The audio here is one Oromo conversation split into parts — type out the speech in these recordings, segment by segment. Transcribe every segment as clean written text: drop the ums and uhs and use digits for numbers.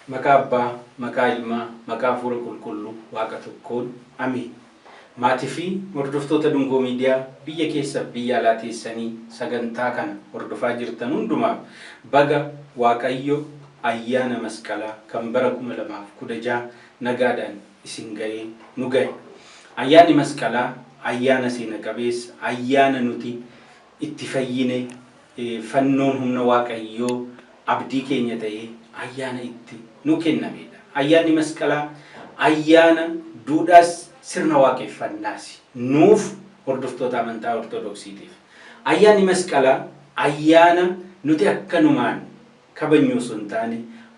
Maqaa Abbaa, maqaa Ilmaa, maqaa Hafuura Qulqulluu, Waaqa tokkoon Amiin. Maatii fi hordoftoota Dungoo Miidiyaa biyya keessa biyya alaa teessanii sagantaa kana hordofaa jirtan hundumaaf baga Waaqayyo ayyaana masqalaa kan bara 2016 nagaadhaan isin ga'ee nu ga'e. Ayyaanni masqalaa ayyaana seena qabeessa, ayyaana nuti itti fayyine fannoon humna Waaqayyoo abdii keenya ta'ee ayyaana itti nu kennamedha. Ayyaanni masqalaa ayyaana duudhaas sirna waaqeffannaasi nuuf hordoftoota amantaa ortodoksiitiif. Ayyaanni masqalaa ayyaana nuti akkanumaan kabajnu osoo hin taane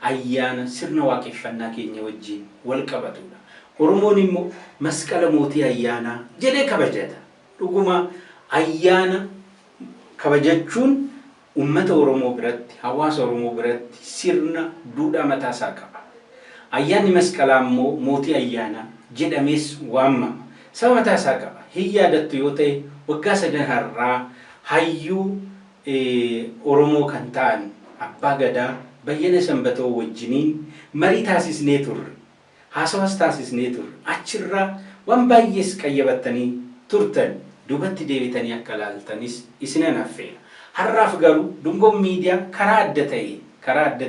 ayyaana sirna waaqeffannaa keenya wajjin wal qabatudha. Oromoon immoo masqala mootii ayyaanaa jedhee kabajata. Dhuguma ayyaana kabajachuun ummata Oromoo biratti, hawaasa Oromoo biratti sirna duudhaa mataa isaa qaba. Ayyaanni masqalaa immoo mootii ayyaanaa jedhamees waamama. Sababa mataa isaa qaba. Hin yaadattu yoo ta'e waggaa 3 har'aa hayyuu Oromoo kan ta'an Abbaa Gadaa Bayyana Sanbatoo wajjiniin marii taasisnee turre. Haasawas taasisnee turre. Achirraa waan baay'ees qayyabattanii turtan. Duubatti deebitanii akka ilaaltanis isinan affeera. Har'aaf garuu Dungoo Miidiyaa karaa adda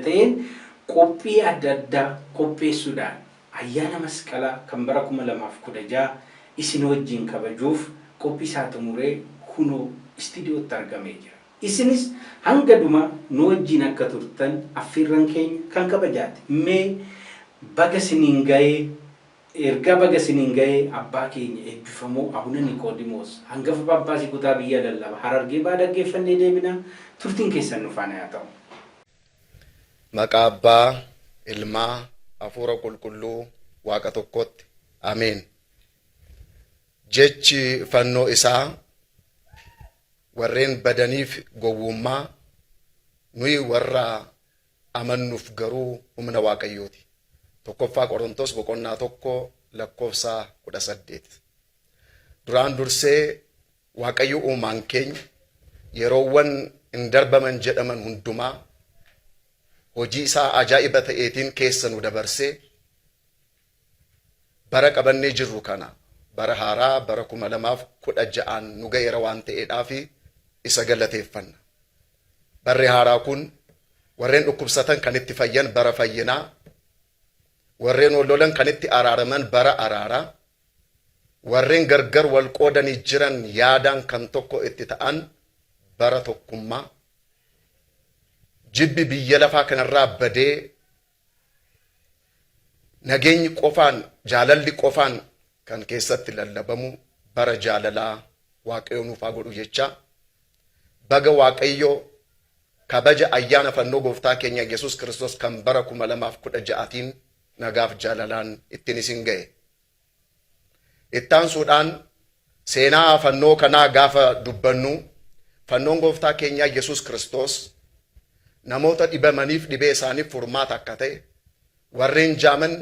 ta'een qophii adda addaa qopheessuudhaan ayyaana masqalaa kan bara 2016 isin wajjin kabajuuf qophii isaa xumuree kunoo istiidiyootti argamee jira. Isinis hanga dhuma nu wajjin akka turtan affeerran keenya kan kabajaati. Mee baga siniin ga'ee erga baga siniin ga'ee abbaa keenya eebbifamoo Abuna Niqoodimoos hangafa Phaaphaasii kutaa biyya lallaba Harargee baa dhaggeeffannee deebina. Turtiin keessan nu faana haa ta'u. Maqaa Abbaa, Ilmaa, Hafuura Qulqulluu, Waaqa tokkotti. Ameen. Jechi fannoo isaa warreen badaniif gowwummaa, nuyi warra amannuuf garuu humna Waaqayyooti. Tokkoffaa Qorontos boqonnaa 1:18. Duraan dursee Waaqayyo uumaan keenya yeroowwan hin darbaman jedhaman hundumaa hojii isaa ajaa'iba ta'eetiin keessa nu dabarsee bara qabannee jirru kana bara haaraa bara 2016 nu ga'eera waan ta'eedhaaf isa galateeffanna. Barri haaraa kun warreen dhukkubsatan kan itti fayyan bara fayyinaa, warreen wallolan kan itti araaraman bara araaraa, warreen gargar wal qoodanii jiran yaadaan kan tokko itti ta'an bara tokkummaa, jibbi biyya lafaa kanarraa badee nageenyi qofaan jaalalli qofaan kan keessatti lallabamu bara jaalalaa Waaqayyo nuuf haa godhu jecha baga Waaqayyo kabaja ayyaana fannoo gooftaa keenya Yesuus Kiristoos kan bara 2016tiin nagaaf jaalalaan ittiin isin ga'e. Ittaansuudhaan seenaa fannoo kanaa gaafa dubbannu fannoon gooftaa keenya Yesuus Kiristoos namoota dhibamaniif dhibee isaaniif furmaata akka ta'e, warreen jaaman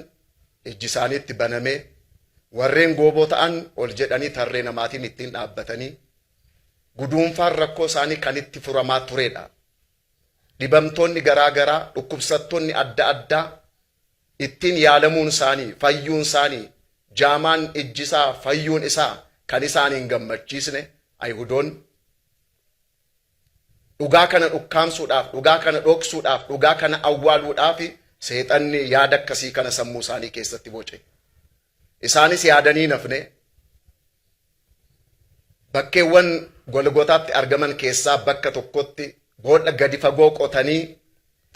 ijji isaaniitti baname, warreen gooboo ta'an ol jedhanii tarree namaatiin ittiin dhaabbatanii guduunfaan rakkoo isaanii kan itti furamaa turedha. Dhibamtoonni garaa garaa, dhukkubsattoonni adda addaa ittiin yaalamuun isaanii, fayyuun isaanii, jaamaan ijji isaa fayyuun isaa kan isaan hin gammachiisne Ayhudoonni dhugaa kana dhukkaamsuudhaaf, dhugaa kana dhoksuudhaaf, dhugaa kana awwaaluudhaaf seexanni yaada akkasii kana sammuu isaanii keessatti boce. Isaanis yaadanii nafne bakkeewwan Golgotaatti argaman keessaa bakka tokkotti boolla gadi fagoo qotanii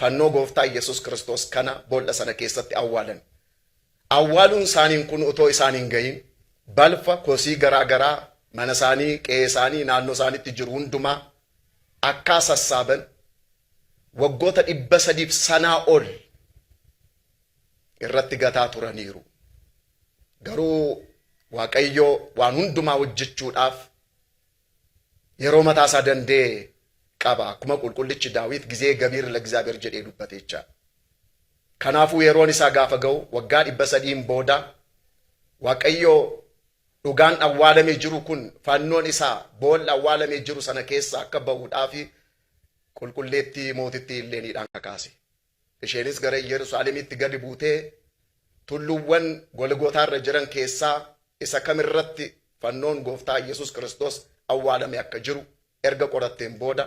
fannoo gooftaa Yesuus Kiristoos kana boolla sana keessatti awwaalan. Awwaaluun isaaniin kun utoo isaan hin gahin balfa kosii garaa garaa mana isaanii, qe'ee isaanii, naannoo isaaniitti jiru hundumaa akka sassaaban waggoota 300 sanaa ol irratti gataa turaniiru. Garuu Waaqayyo waan hundumaa hojjechuudhaaf yeroo mataa isaa danda'e qaba. Akkuma qulqullichi Daawit gizee gabiir ለእግዚአብሔር jedhee dubbateecha. Kanaafuu yeroon isaa gaafa ga'u waggaa 300 booda Waaqayyo dhugaan awwaalamee jiru kun fannoon isaa boolla awwaalamee jiru sana keessa akka bahuudhaaf qulqulleetti mootittii illeenidhaan kakaase. isheenis gara Yerusaalemitti gadi buutee tulluuwwan Golgootaarra jiran keessaa isa kamirratti fannoon gooftaa Yesus Kiristoos awwaalame akka jiru erga qoratteen booda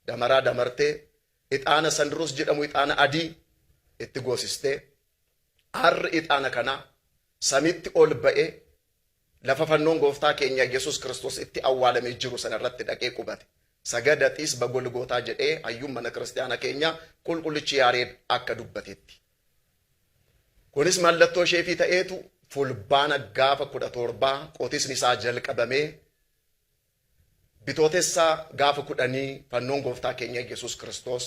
damaraa damartee ixaana sanduruus jedhamu ixaana adii itti goosistee aarri ixaana kana samitti ol ba'ee lafa fannoon gooftaa keenya Yesus Kiristoos itti awwaalame jiru sanarratti dhaqee qubate. Sagadatis bagolgootaa jedhee hayyuun mana kiristaana keenya qulqullichi Yaareed akka dubbatetti. Kunis mallattoo isheefii ta'eetu fulbaana gaafa 17 qotisni isaa jalqabamee bitootessaa gaafa 10 fannoon gooftaa keenya Yesus Kiristoos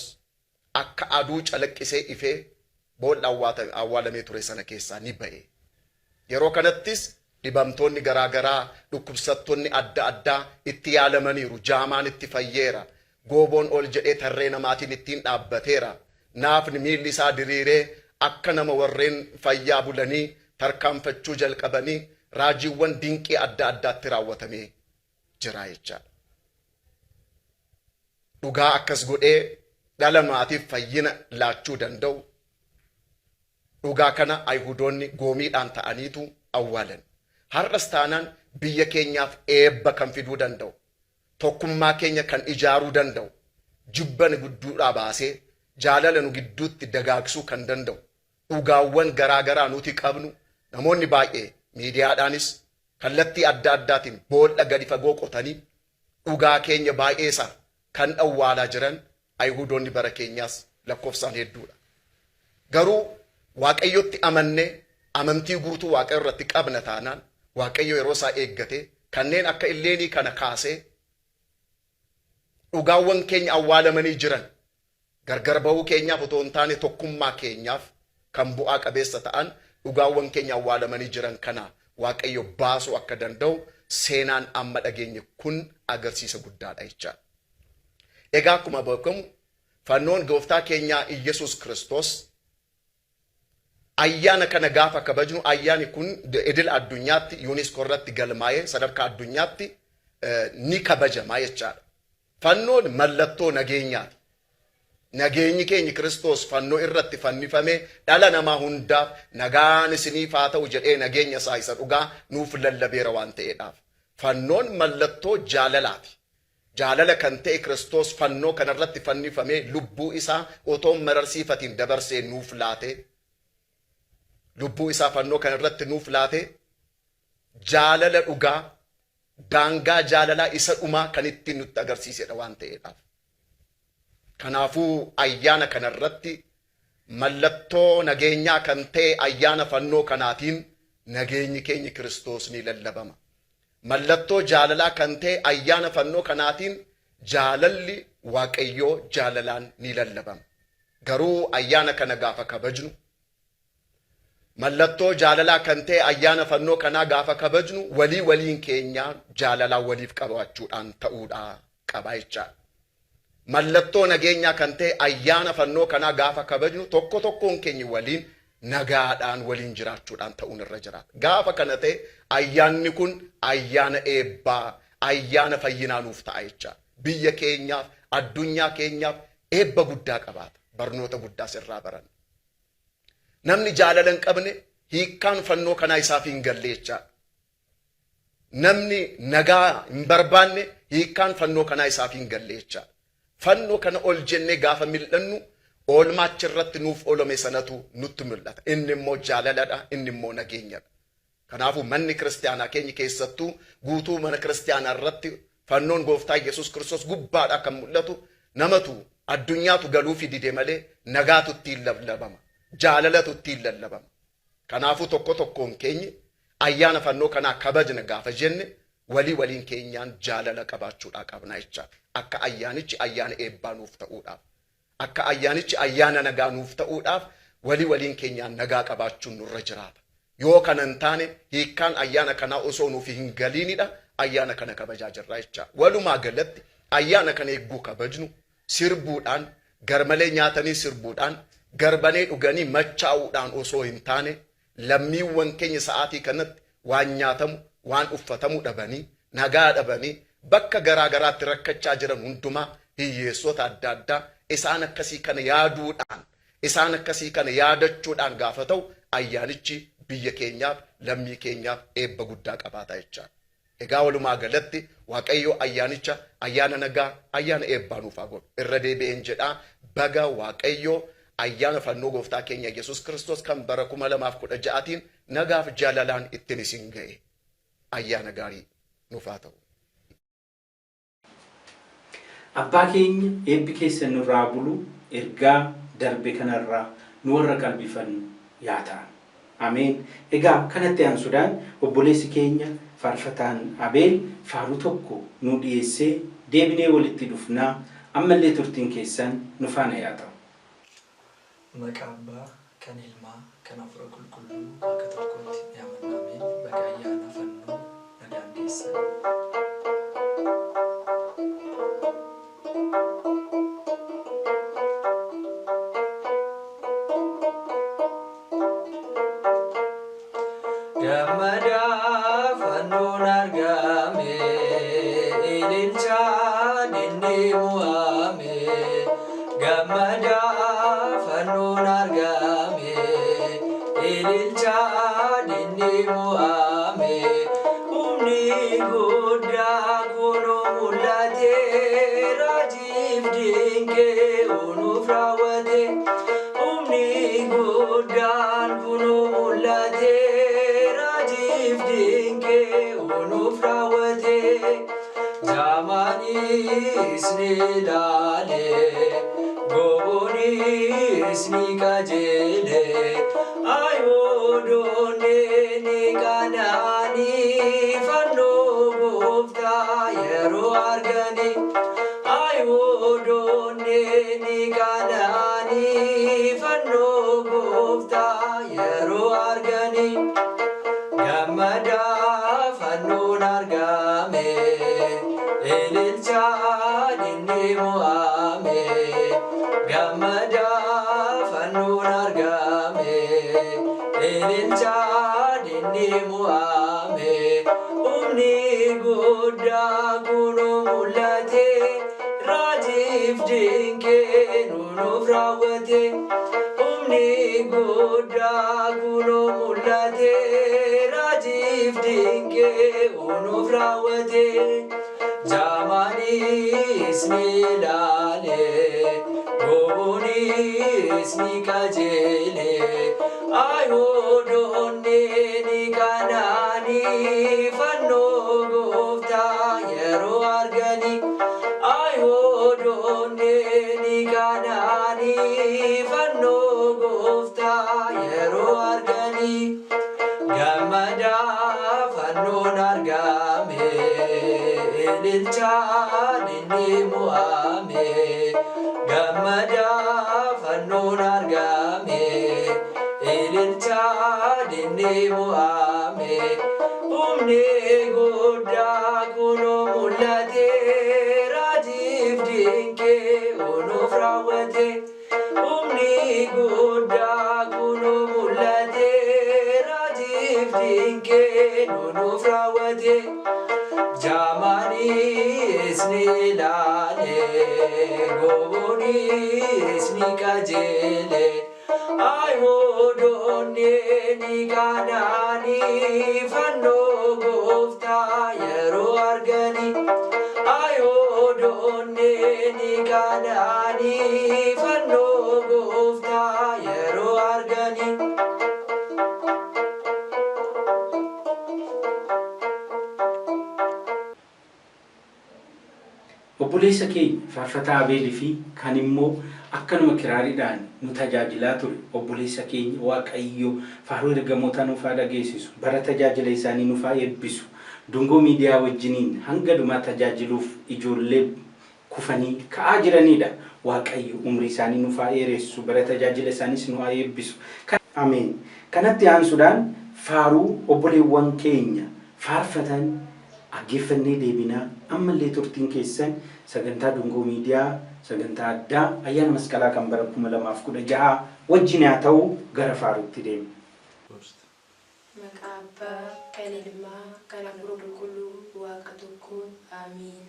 akka aduu calaqqisee ifee boolla awwaalamee ture sana keessaa ni ba'e. Yeroo kanattis dhibamtoonni garaagaraa dhukkubsattoonni adda addaa itti yaalamaniiru. Jaamaan itti fayyeera. Gooboon ol jedhee tarree namaatiin ittiin dhaabbateera. Naafni miilli isaa diriiree akka nama warreen fayyaa bulanii tarkaanfachuu jalqabanii raajiiwwan dinqii adda addaatti raawwatamee jira jechaadha. Dhugaa akkas godhee dhala namaatiif fayyina laachuu danda'u. Dhugaa kana Ayhudoonni goomiidhaan ta'aniitu awwaalan. Har'as taanaan biyya keenyaaf eebba kan fiduu danda'u. Tokkummaa keenya kan ijaaruu danda'u. Jibba gidduudhaa baasee jaalala nu gidduutti dagaagsuu kan danda'u. Dhugaawwan garaagaraa nuti qabnu namoonni baay'ee miidiyaadhaanis kallattii adda addaatiin boolla gadi fagoo qotanii dhugaa keenya baay'eesaa kan awwaalaa jiran Ayhudoonni bara keenyaas lakkoofsaan hedduudha. Garuu Waaqayyotti amannee amantii guutuu Waaqayyo irratti qabna taanaan Waaqayyo yeroo isaa eeggate kanneen akka illeenii kana kaasee dhugaawwan keenya awwaalamanii jiran gargar bahuu keenyaaf otoo hin taane tokkummaa keenyaaf kan bu'aa qabeessa ta'an dhugaawwan keenya awwaalamanii jiran kana Waaqayyo baasuu akka danda'u seenaan amma dhageenye kun agarsiisa guddaadha jechaadha. Egaa akkuma beekamu fannoon gooftaa keenyaa Yesus Kiristoos ayyaana kana gaafa kabajnu ayyaani kun idil addunyaatti UNESCO irratti galmaa'ee sadarkaa addunyaatti ni kabajamaa jechaadha. Fannoon mallattoo nageenyaati. Nageenyi keenya Kiristoos fannoo irratti fannifamee dhala namaa hundaaf nagaan isiniif haa ta'u jedhee nageenya isaa isa dhugaa nuuf lallabeera waan ta'eedhaaf. Fannoon mallattoo jaalalaati. Jaalala kan ta'e Kiristoos fannoo kanarratti fannifamee lubbuu isaa otoo mararsiifatiin dabarsee nuuf laate. Lubbuu isaa fannoo kanarratti nuuf laate jaalala dhugaa daangaa jaalalaa isa dhumaa kan ittiin nutti agarsiisedha waan ta'eedhaaf. Kanaafuu ayyaana kanarratti mallattoo nageenyaa kan ta'e ayyaana fannoo kanaatiin nageenyi keenya Kiristoos ni lallabama. Mallattoo jaalalaa kan ta'e ayyaana fannoo kanaatiin jaalalli Waaqayyoo jaalalaan ni lallabama. Garuu ayyaana kana gaafa kabajnu mallattoo jaalalaa kan ta'e ayyaana fannoo kanaa gaafa kabajnu waliin keenya jaalalaa waliif qabaachuudhaan ta'uudha qaba jechaadha. Mallattoo nageenyaa kan ta'e ayyaana fannoo kanaa gaafa kabajnu tokkoon keenya waliin nagaadhaan waliin jiraachuudhaan ta'uun irra jiraata. Gaafa kana ta'e ayyaanni kun ayyaana eebbaa, ayyaana fayyinaa nuuf ta'a jechaadha. Biyya keenyaaf, addunyaa keenyaaf eebba guddaa qabaata. Barnoota guddaas irraa baranna. Namni jaalala hin qabne hiikkaan fannoo kanaa isaaf hin galle jechaadha. Namni nagaa hin barbaanne hiikkaan fannoo kanaa isaaf hin galle jechaadha. Fannoo kana ol jennee gaafa mil'annu oolmaachi irratti nuuf oolame sanatu nutti mul'ata. Inni immoo jaalaladha, inni immoo nageenyadha. Kanaafuu manni kiristaanaa keenya keessattuu guutuu mana kiristaanaa irratti fannoon gooftaa Yesus Kiristoos gubbaadha kan mul'atu. Namatu addunyaatu galuufi dide malee nagaatu ittiin lallabama. Jaalalatu ittiin lallabama. Kanaafuu tokkoon keenya ayyaana fannoo kanaa kabajna gaafa jenne waliin keenyaan jaalala qabaachuudhaa qabna jechaadha. Akka ayyaanichi ayyaana eebbaa nuuf ta'uudhaaf. Akka ayyaanichi ayyaana nagaa nuuf ta'uudhaaf waliin keenyaan nagaa qabaachuun nurra jiraata. Yoo kana hin taane hiikkaan ayyaana kanaa osoo nuuf hin galiinidha ayyaana kana kabajaa jirra jechaadha. Walumaa galatti ayyaana kana eegguu kabajnu sirbuudhaan garmalee nyaatanii sirbuudhaan garbanee dhuganii machaa'uudhaan osoo hin taane lammiiwwan keenya sa'aatii kanatti waan nyaatamu waan uffatamu dhabanii nagaa dhabanii bakka garaagaraatti rakkachaa jiran hundumaa hiyyeessota adda addaa isaan akkasii kana yaaduudhaan isaan akkasii kana yaadachuudhaan gaafa ta'u ayyaanichi biyya keenyaaf lammii keenyaaf eebba guddaa qabaata jechaadha. Egaa walumaa galatti Waaqayyo ayyaanicha ayyaana nagaa ayyaana eebbaa nuuf haa godhu. Irra deebi'een jedhaa baga Waaqayyo ayyaana fannoo gooftaa keenya Yesuus Kiristoos kan bara 2016tiin nagaaf jaalalaan ittiin isin ga'e. Ayyaana gaarii nuuf haa ta'u. Abbaa keenya eebbi keessan nurraa bulu ergaa darbe kanarraa nu warra qalbifannu yaa ta'an. Ameen. Egaa kanatti aansuudhaan obboleessi keenya faarfataan Abeel faaruu tokko nu dhiyeessee deebinee walitti dhufnaa ammallee turtiin keessan nu faana yaa ta'u. Maqaa Abbaa kan Ilmaa kan Hafuura Qulqulluu bakka tokkotti yaamannameen baga ayyaana fannoo nagaan geessan. Gammada fannoon argame ililcha dinni mu'ame. Gammada fannoon argame ililcha dinni mu'ame. Humni guddaa kunoo mul'ate raajiif dinqee unuuf raawwate. Humni guddaan kunoo mul'ate. Jamanis ni lale, gobonis ni kajele, ayodone ni kanani, fanno gofta yero argani, ayodone ni kanani, fanno gofta yero argani, gammada fannoon argame. Ililcha dinni mu'ame. Gammada fannoon argame. Ililcha dinni mu'ame. Humni guddaa kunoo mul'ate raajiif dinqee nuuf raawwate. Humni guddaa kunoo mul'ate raajiif dinqee nuuf raawwate. Jamanis ni lale, gobonis ni kajele, ayodone ni kanani, fanno gofta yero argani, ayodone ni kanani, fanno gofta yero argani, gammada fannoon argame. Ililcha dinni mu'ame. Gammada fannoon argame. Ililcha dinni mu'ame. Humni guddaa kunoo mul'ate raajiif dinqee nuuf raawwate. Humni guddaa kunoo mul'ate raajiif dinqee nuuf raawwate. Jamanis ni lale, gobonis ni kajele, ayodone ni kanani, fanno gofta yero argani, ayodone ni kanani, fanno gofta yero argani. Obboleessa keenya faarfataa Abeelii fi kan immoo akkanuma kiraariidhaan nu tajaajilaa ture obboleessa keenya Waaqayyo faaruu ergamoota nuuf haa dhageessisu bara tajaajila isaanii nuuf haa eebbisu dungoo miidiyaa wajjiniin hanga dhumaa tajaajiluuf ijoollee kufanii ka'aa jiranidha. Waaqayyo umrii isaanii nuuf haa dheeressu bara tajaajila isaaniis nu haa eebbisu. Ameen. Kanatti aansuudhaan faaruu obboleewwan keenya faarfatan dhaggeeffannee deebinaa ammallee turtiin keessan sagantaa dungoo miidiyaa sagantaa addaa ayyaana masqalaa kan bara 2016 wajjin haa ta'u gara faaruutti deemna. Maqaa Abbaa kan Ilmaa kan Hafuura Qulqulluu Waaqa tokkoon Amiin.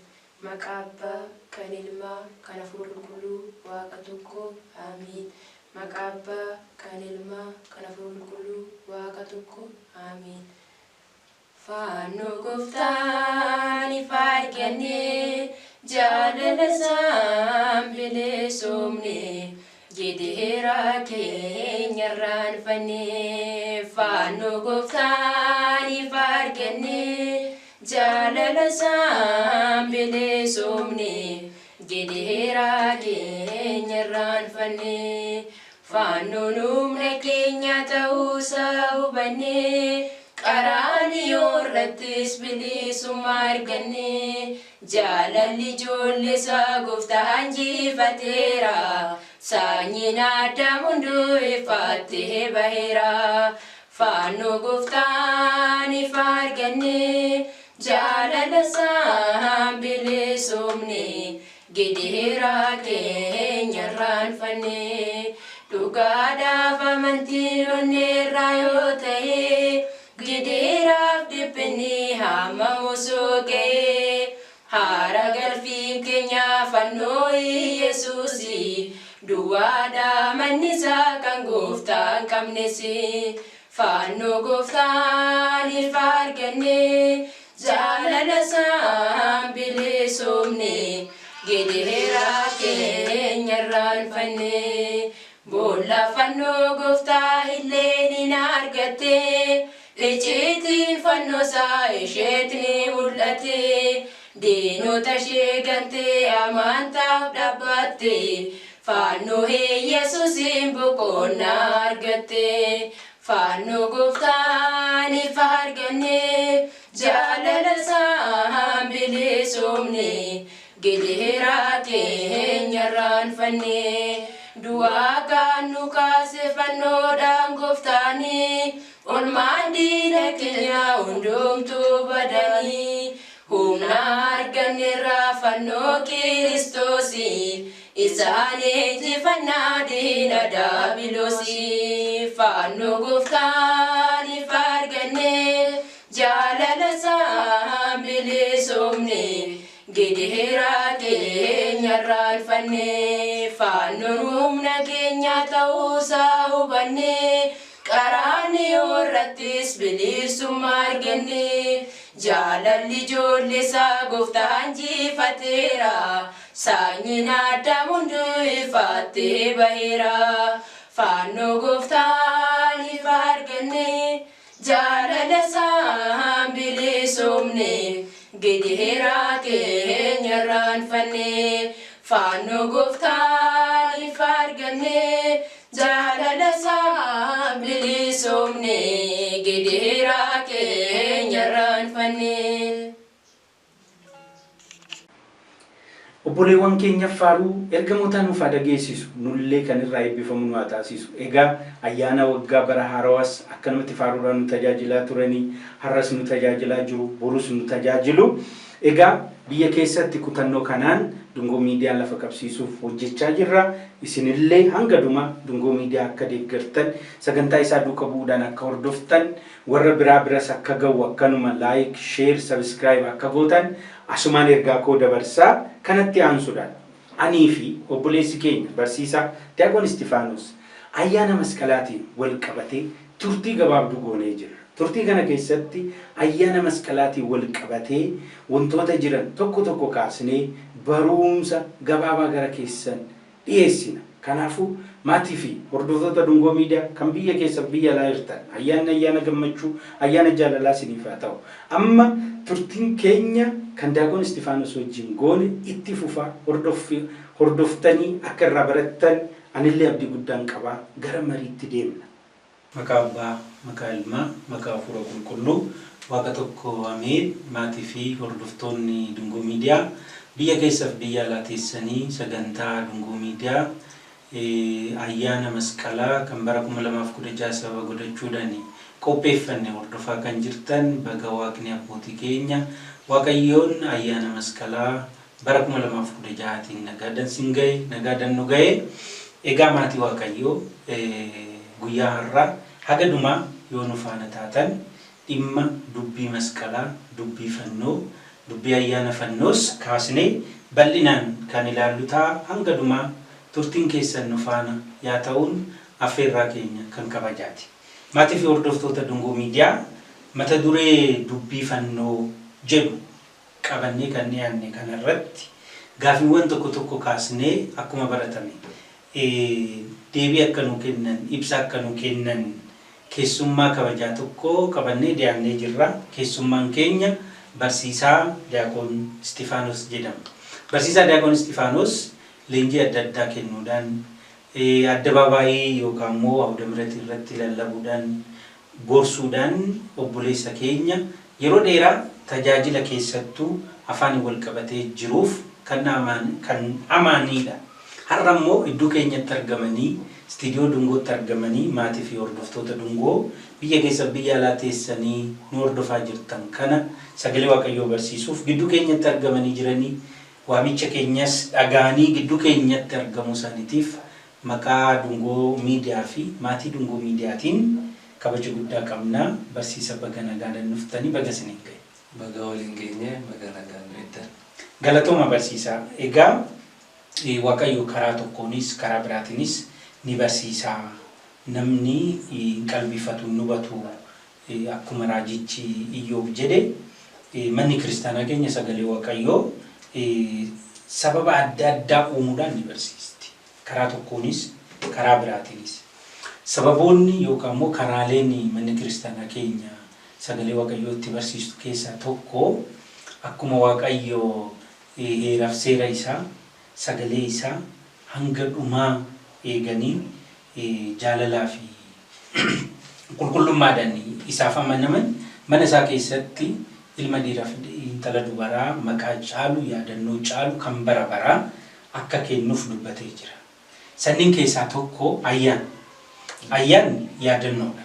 Maqaa Abbaa kan Ilmaa kan Hafuura Qulqulluu Waaqa tokkoon Amiin. maqaa Abbaa kan Ilmaa kan Hafuura Qulqulluu Waaqa tokko Ameen. Fannoo Gooftaan ifa argannee jaalala isaan bilisoomne jedheera keenya irraanfannee. Fannoo Gooftaan ifa argannee jaalala isaan bilisoomne jedheera keenya irraanfannee. Fannoon humna keenya ta'uusaa hubannee qaraaniyoo irrattis bilisummaa argannee. Jaalalli ijoollee isaa Gooftaan injifateera. Sanyiin Adaam hunduu ifattee baheera. Fannoo Gooftaan ifa argannee jaalala isaan bilisoomne jedheera keenya irraanfannee. Dhugaadhaaf amantiin onneerraa yoo ta'e jedheeraaf dhiphinni hamma osoo ga'e. Haara galfiin keenya fannoo Yesuusi duwwaadhaa manni isaa kan Gooftaan qabnes. Fannoo Gooftaan ifa argannee jaalala isaan bilisoomne jedheera keenya irraanfannee. Boolla fannoo Gooftaa illee ni argatte. Icciitiin fannoo isaa isheetti ni mul'atte. Diinota ishee gantee amantaaf dhaabbatte. Fannoo Yesuusiin boqonnaa argatte. Fannoo Gooftaan ifa argannee jaalala isaan bilisoomne jedheera keenya irraanfannee. Du'aa kan nu kaase fannoodhaan Gooftaanii olmaan diina keenya hundumtuu badanii. Humna arganneerraa fannoo Kiristoosii isaan injifannaa diina daabiloosii. Fannoo Gooftaan ifa argannee jaalala isaan bilisoomne jedheera keenya irraanfannee. Fannoon humna keenya ta'uusaa hubannee qaraaniyoo irrattis bilisummaa argannee. Jaalalli ijoollee isaa Gooftaan injifateera. Sanyiin Adaam hunduu ifattee baheera. Fannoo Gooftaan ifa argannee jaalala isaan bilisoomne jedheera keenya irraanfannee. Fannoo Gooftaan ifa argannee jaalala isaan bilisoomne jedheera keenya irraanfannee. Obboleewwan keenya faaruu ergamoota nuuf dhageessisu nullee kan irraa eebbifamu nu haa taasisu. Egaa ayyaana waggaa bara haarawaas akkanumatti faaruudhaan nu tajaajilaa turanii har'as nu tajaajilaa jiru, borus nu tajaajilu. Egaa biyya keessatti kutannoo kanaan Dungoo Miidiyaan lafa qabsiisuuf hojjechaa jirra. Isinillee hanga dhuma Dungoo Miidiyaa akka deeggartan, sagantaa isaa duuka bu'uudhaan akka hordoftan, warra biras akka ga'u akkanuma like, share, subscribe akka gootan asumaan ergaa koo dabarsaa. Kanatti aansuudhaan anii fi obboleessi keenya barsiisaa Diyaaqoon Istifaanos ayyaana masqalaatiin wal qabatee turtii gabaabduu goonee jira. Turtii kana keessatti ayyaana masqalaatiin wal qabatee wantoota jiran tokko kaasnee barumsa gabaabaa gara keessan dhiyeessina. Kanaafuu maatii fi hordoftoota Dungoo Miidiyaa kan biyya keessa biyya alaa jirtan ayyaana gammachuu, ayyaana jaalalaa isiniif haa ta'u. Amma turtiin keenya kan Diyaaqoon Istifaanos wajjin goone itti fufaa hordoftanii akka irraa barattan anillee abdii guddaan qabaa. Gara mariitti deemna. Maqaa Abbaa, maqaa Ilmaa, maqaa Hafuura Qulqulluu Waaqa tokko Ameen. Maatii fi hordoftoonni Dungoo Miidiyaa biyya keessaaf biyya alaa teessanii sagantaa Dungoo Miidiyaa ayyaana masqalaa kan bara 2016 sababa godhachuudhaan qopheeffanne hordofaa kan jirtan baga Waaqni abbootii keenya Waaqayyoon ayyaana masqalaa bara 2016tiin nagaadan sin ga'e, nagaadan nu ga'e. Egaa maatii Waaqayyoo guyyaa har'aa haga dhumaa yoo nu faana taatan dhimma dubbii masqalaa, dubbii fannoo, dubbii ayyaana fannoos kaasnee bal'inaan kan ilaallu ta'a. Hanga dhumaa turtiin keessan nu faana yaa ta'uun affeerraa keenya kan kabajaati. Maatii fi hordoftoota Dungoo Miidiyaa mata duree dubbii fannoo jedhu qabannee kan dhiyaanne kanarratti gaafiiwwan tokko kaasnee akkuma baratame deebii akka nu kennan, ibsa akka nu kennan keessummaa kabajaa tokko qabannee dhiyaannee jirra. Keessummaan keenya Barsiisaa Diyaaqoon Istifaanos jedhama. Barsiisaa Diyaaqoon Istifaanos leenjii adda addaa kennuudhaan addabaabaayii yookaan immoo awda miratii irratti lallabuudhaan gorsuudhaan obboleessa keenya yeroo dheeraa tajaajila keessattuu afaan wal qabatee jiruuf kan amaanidha. Har'a immoo iddoo keenyatti argamanii istiidiyoo Dungootti argamanii maatii fi hordoftoota Dungoo biyya keessa biyya alaa teessanii nu hordofaa jirtan kana sagalee Waaqayyoo barsiisuuf gidduu keenyatti argamanii jiranii waamicha keenyas dhagaanii gidduu keenyatti argamu isaaniitiif maqaa Dungoo Miidiyaa fi maatii Dungoo Miidiyaatiin kabaja guddaa qabna. Barsiisa baga nagaan dhuftanii baga isiniin gahe. Baga waliin geenye baga nagaan dhuftan. Galatooma barsiisaa. Egaa Waaqayyo karaa tokkoonis karaa biraatiinis ni barsiisaa. Namni qalbifatu nubatu akkuma raajichi Iyyoob jedhe manni kiristaanaa keenya sagalee Waaqayyoo sababa adda addaa uumuudhaan ni barsiisti. Karaa tokkoonis karaa biraatiinis. Sababoonni yookaan immoo karaaleen manni kiristaanaa keenya sagalee Waaqayyoo itti barsiistu keessaa tokko akkuma Waaqayyoo heeraaf seera isaa sagalee isaa hanga dhumaa eeganii jaalalaa fi qulqullummaadhaan isaaf amanaman mana isaa keessatti ilma dhiiraa fi intala dubaraa maqaa caalu yaadannoo caalu kan bara baraa akka kennuuf dubbatee jira. Sanniin keessaa tokko ayyaana. Ayyaanni yaadannoodha.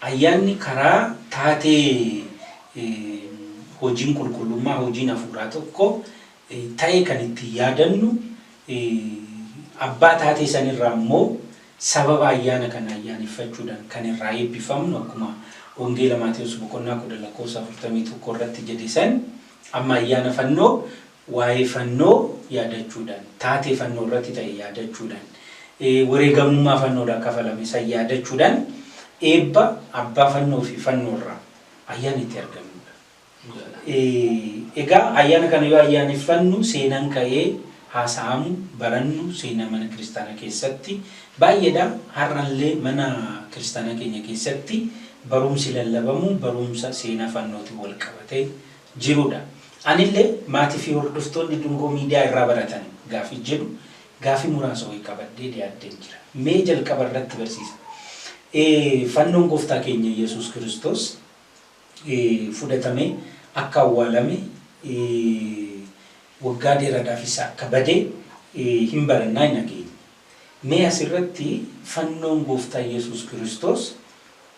Ayyaanni karaa taatee hojiin qulqullummaa hojiin hafuuraa tokko ta'ee kan itti yaadannu abbaa taatee sanirraa immoo sababa ayyaana kana ayyaaneffachuudhaan kan irraa eebbifamnu akkuma Wangeela Maatewos boqonnaa 10:41 irratti jedhe san amma ayyaana fannoo waa'ee fannoo yaadachuudhaan taatee fannoo irratti ta'e yaadachuudhaan wareegamummaa fannoodhaan kafalame san yaadachuudhaan eebba abbaa fannoo fi fannoorraa ayyaana itti argamudha. Egaa ayyaana kana yoo ayyaaneffannu seenaan ka'ee haasa'amu barannu seenaa mana kiristaanaa keessatti baay'eedha. Har'allee mana kiristaanaa keenya keessatti barumsi lallabamu barumsa seenaa fannootiin wal qabatee jirudha. Anillee maatii fi hordoftoonni Dungoo Miidiyaa irraa baratan gaafii jedhu gaafii muraasa wayii qabadhee dhiyaadheen jira. Mee jalqaba irratti barsiisa. Fannoon gooftaa keenya Yesuus Kiristoos fudhatamee akka awwaalame waggaa dheeraadhaafis akka badee hin barannaa hin ageenya. Mee asirratti fannoon gooftaa Yesuus Kiristoos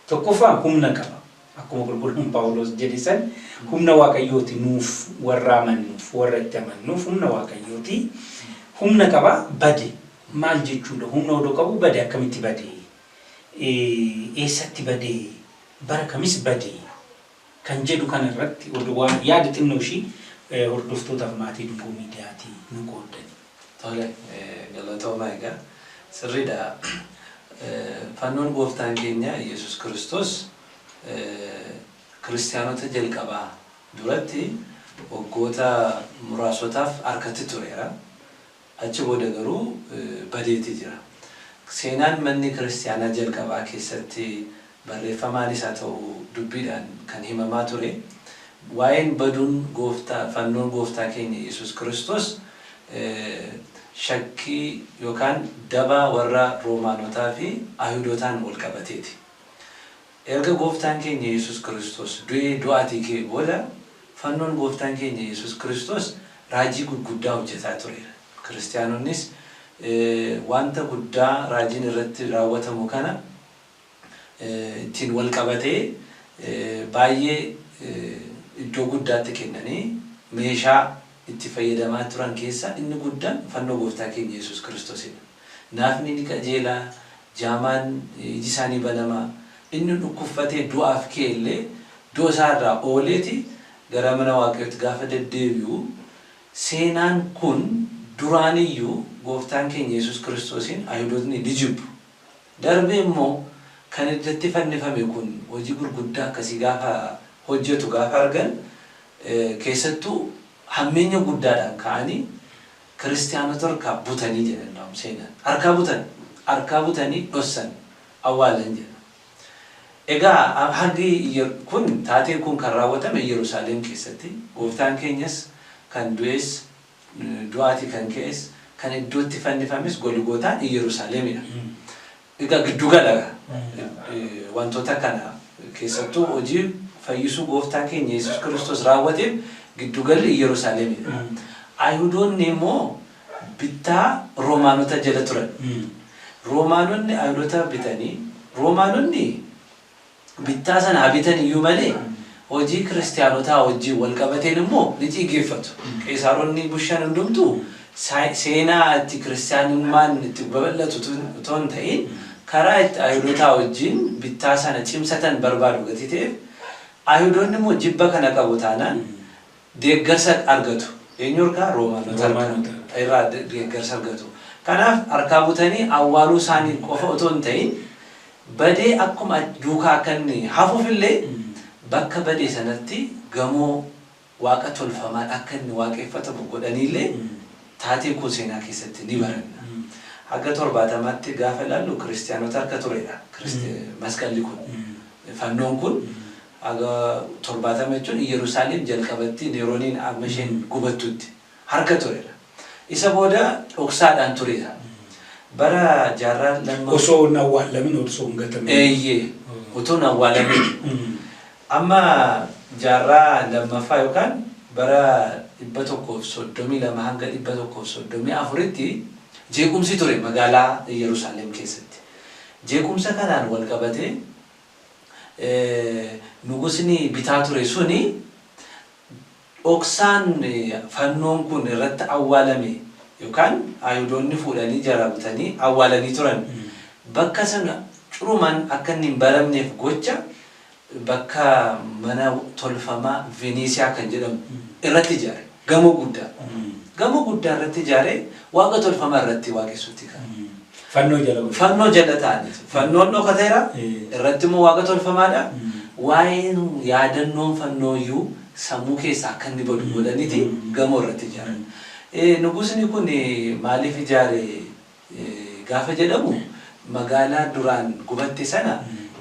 tokkoffaa humna qaba. Akkuma qulqulluun Phaawulos jedhe san humna Waaqayyooti nuuf warra amannuuf warra itti amannuuf humna Waaqayyooti. Humna qaba bade maal jechuudha? Humna odoo qabu bade akkamitti bade? Eessatti bade? Bara kamis bade? Kan jedhu kanarratti oduu yaada xinnoo ishii hordoftootaaf maatii Dungoo Miidiyaatii nu qooddani. Tole galatoomaa egaa sirriidha. Fannoon gooftaan keenya Yesuus Kiristoos kiristaanota jalqabaa duratti waggoota muraasotaaf harkatti tureera. Achi booda garuu badeeti jira. Seenaan manni kiristaanaa jalqabaa keessatti barreeffamaan isaa ta'u dubbiidhaan kan himamaa ture. Waa'een baduun fannoon gooftaa keenya Yesuus Kiristoos shakkii yookaan daba warra Roomaanotaa fi Ayihudootaan wal qabateeti. Erga gooftaan keenya Yesuus Kiristoos du'aatii ka'ee booda fannoon gooftaan keenya Yesuus Kiristoos raajii gurguddaa hojjetaa tureera. Kiristaanonnis wanta guddaa raajiin irratti raawwatamu kana ittiin wal qabatee baay'ee iddoo guddaatti kennanii meeshaa itti fayyadamaa turan keessaa inni guddaan fannoo gooftaa keenya Yesuus Kiristoosidha. Naafni ni qajeelaa, jaamaan iji isaanii banamaa, inni dhukkubfatee du'aaf ka'e illee du'a isaarraa ooleeti gara mana Waaqayyootti gaafa deddeebi'u seenaan kun duraaniyyuu gooftaan keenya Yesuus Kiristoosiin Ayhudootni ni jibbu. Darbee immoo kan irratti fannifame kun hojii gurguddaa akkasii gaafa hojjetu gaafa argan keessattuu hammeenya guddaadhaan ka'anii kiristaanota harkaa butanii jedhan seenaan. Harkaa butanii dhossan awwaalan jedha. Egaa hagi kun taatee kun kan raawwatame Yerusaalem keessatti gooftaan keenyas kan du'es du'aati kan ka'es kan iddootti fannifames Golgootaan Yerusaalemidha. Egaa giddugala wantoota kana keessattuu hojii fayyisuu gooftaan keenya Yesuus Kiristoos raawwateef giddugalli Yerusaalemidha. Ayhudoonni immoo bittaa Roomaanota jala turan. Roomaanonni Ayhudota bitanii Roomaanonni bittaa sana bitan iyyuu malee hojii kiristaanotaa wajjin wal qabateen immoo ni xiyyeeffatu. Qeesaaronni bushaan hundumtuu seenaa itti kiristaanummaan itti babal'atu otoo hin ta'in karaa itti Ayhudotaa wajjin bittaa sana cimsatan barbaadu gatii ta'eef Ayhudoonni immoo jibba kana qabu taanaan deeggarsa argatu. Eenyu harkaa Roomaanota irraa deeggarsa argatu. Kanaaf harkaa butanii awwaaluu isaanii qofa otoo hin ta'in badee akkuma duukaa akka inni hafuufillee bakka badee sanatti gamoo waaqa tolfamaa akka inni waaqeffatamu godhaniillee taatee kun seenaa keessatti ni baranna. Hanga 70tti gaafa ilaallu kiristaanota harka turedha. Masqalli kun fannoon kun hanga 70 jechuun Yerusaalem jalqabatti Neerooniin amma isheen gubattutti harka turedha. Isa booda dhoksaadhaan turedha. Bara jaarraa lamma osoo nawwaalamin osoo hin gatamin otoo nawwaalamin amma jaarraa lammaffaa yookaan bara 132 hanga 134tti jeequmsi ture magaalaa Yerusaalem keessatti. Jeequmsa kanaan wal qabatee nugusni bitaa ture suni dhoksaan fannoon kun irratti awwaalame yookaan Ayhudoonni fuudhanii jara butanii awwaalanii turan. Bakka sana curuman akka inni hin baramneef gocha bakka mana tolfamaa Veneesiyaa kan jedhamu irratti ijaare gamoo guddaa. Gamoo guddaa irratti ijaare waaqa tolfamaa irratti waaqessuutti kan. Fannoo jala ta'anii. Fannoon dhokateera irratti immoo waaqa tolfamaadha. Waa'een yaadannoon fannooyyuu sammuu keessaa akka inni badu godhaniiti gamoo irratti ijaaran. Nugusni kun maaliif ijaare gaafa jedhamu magaalaa duraan gubatte sana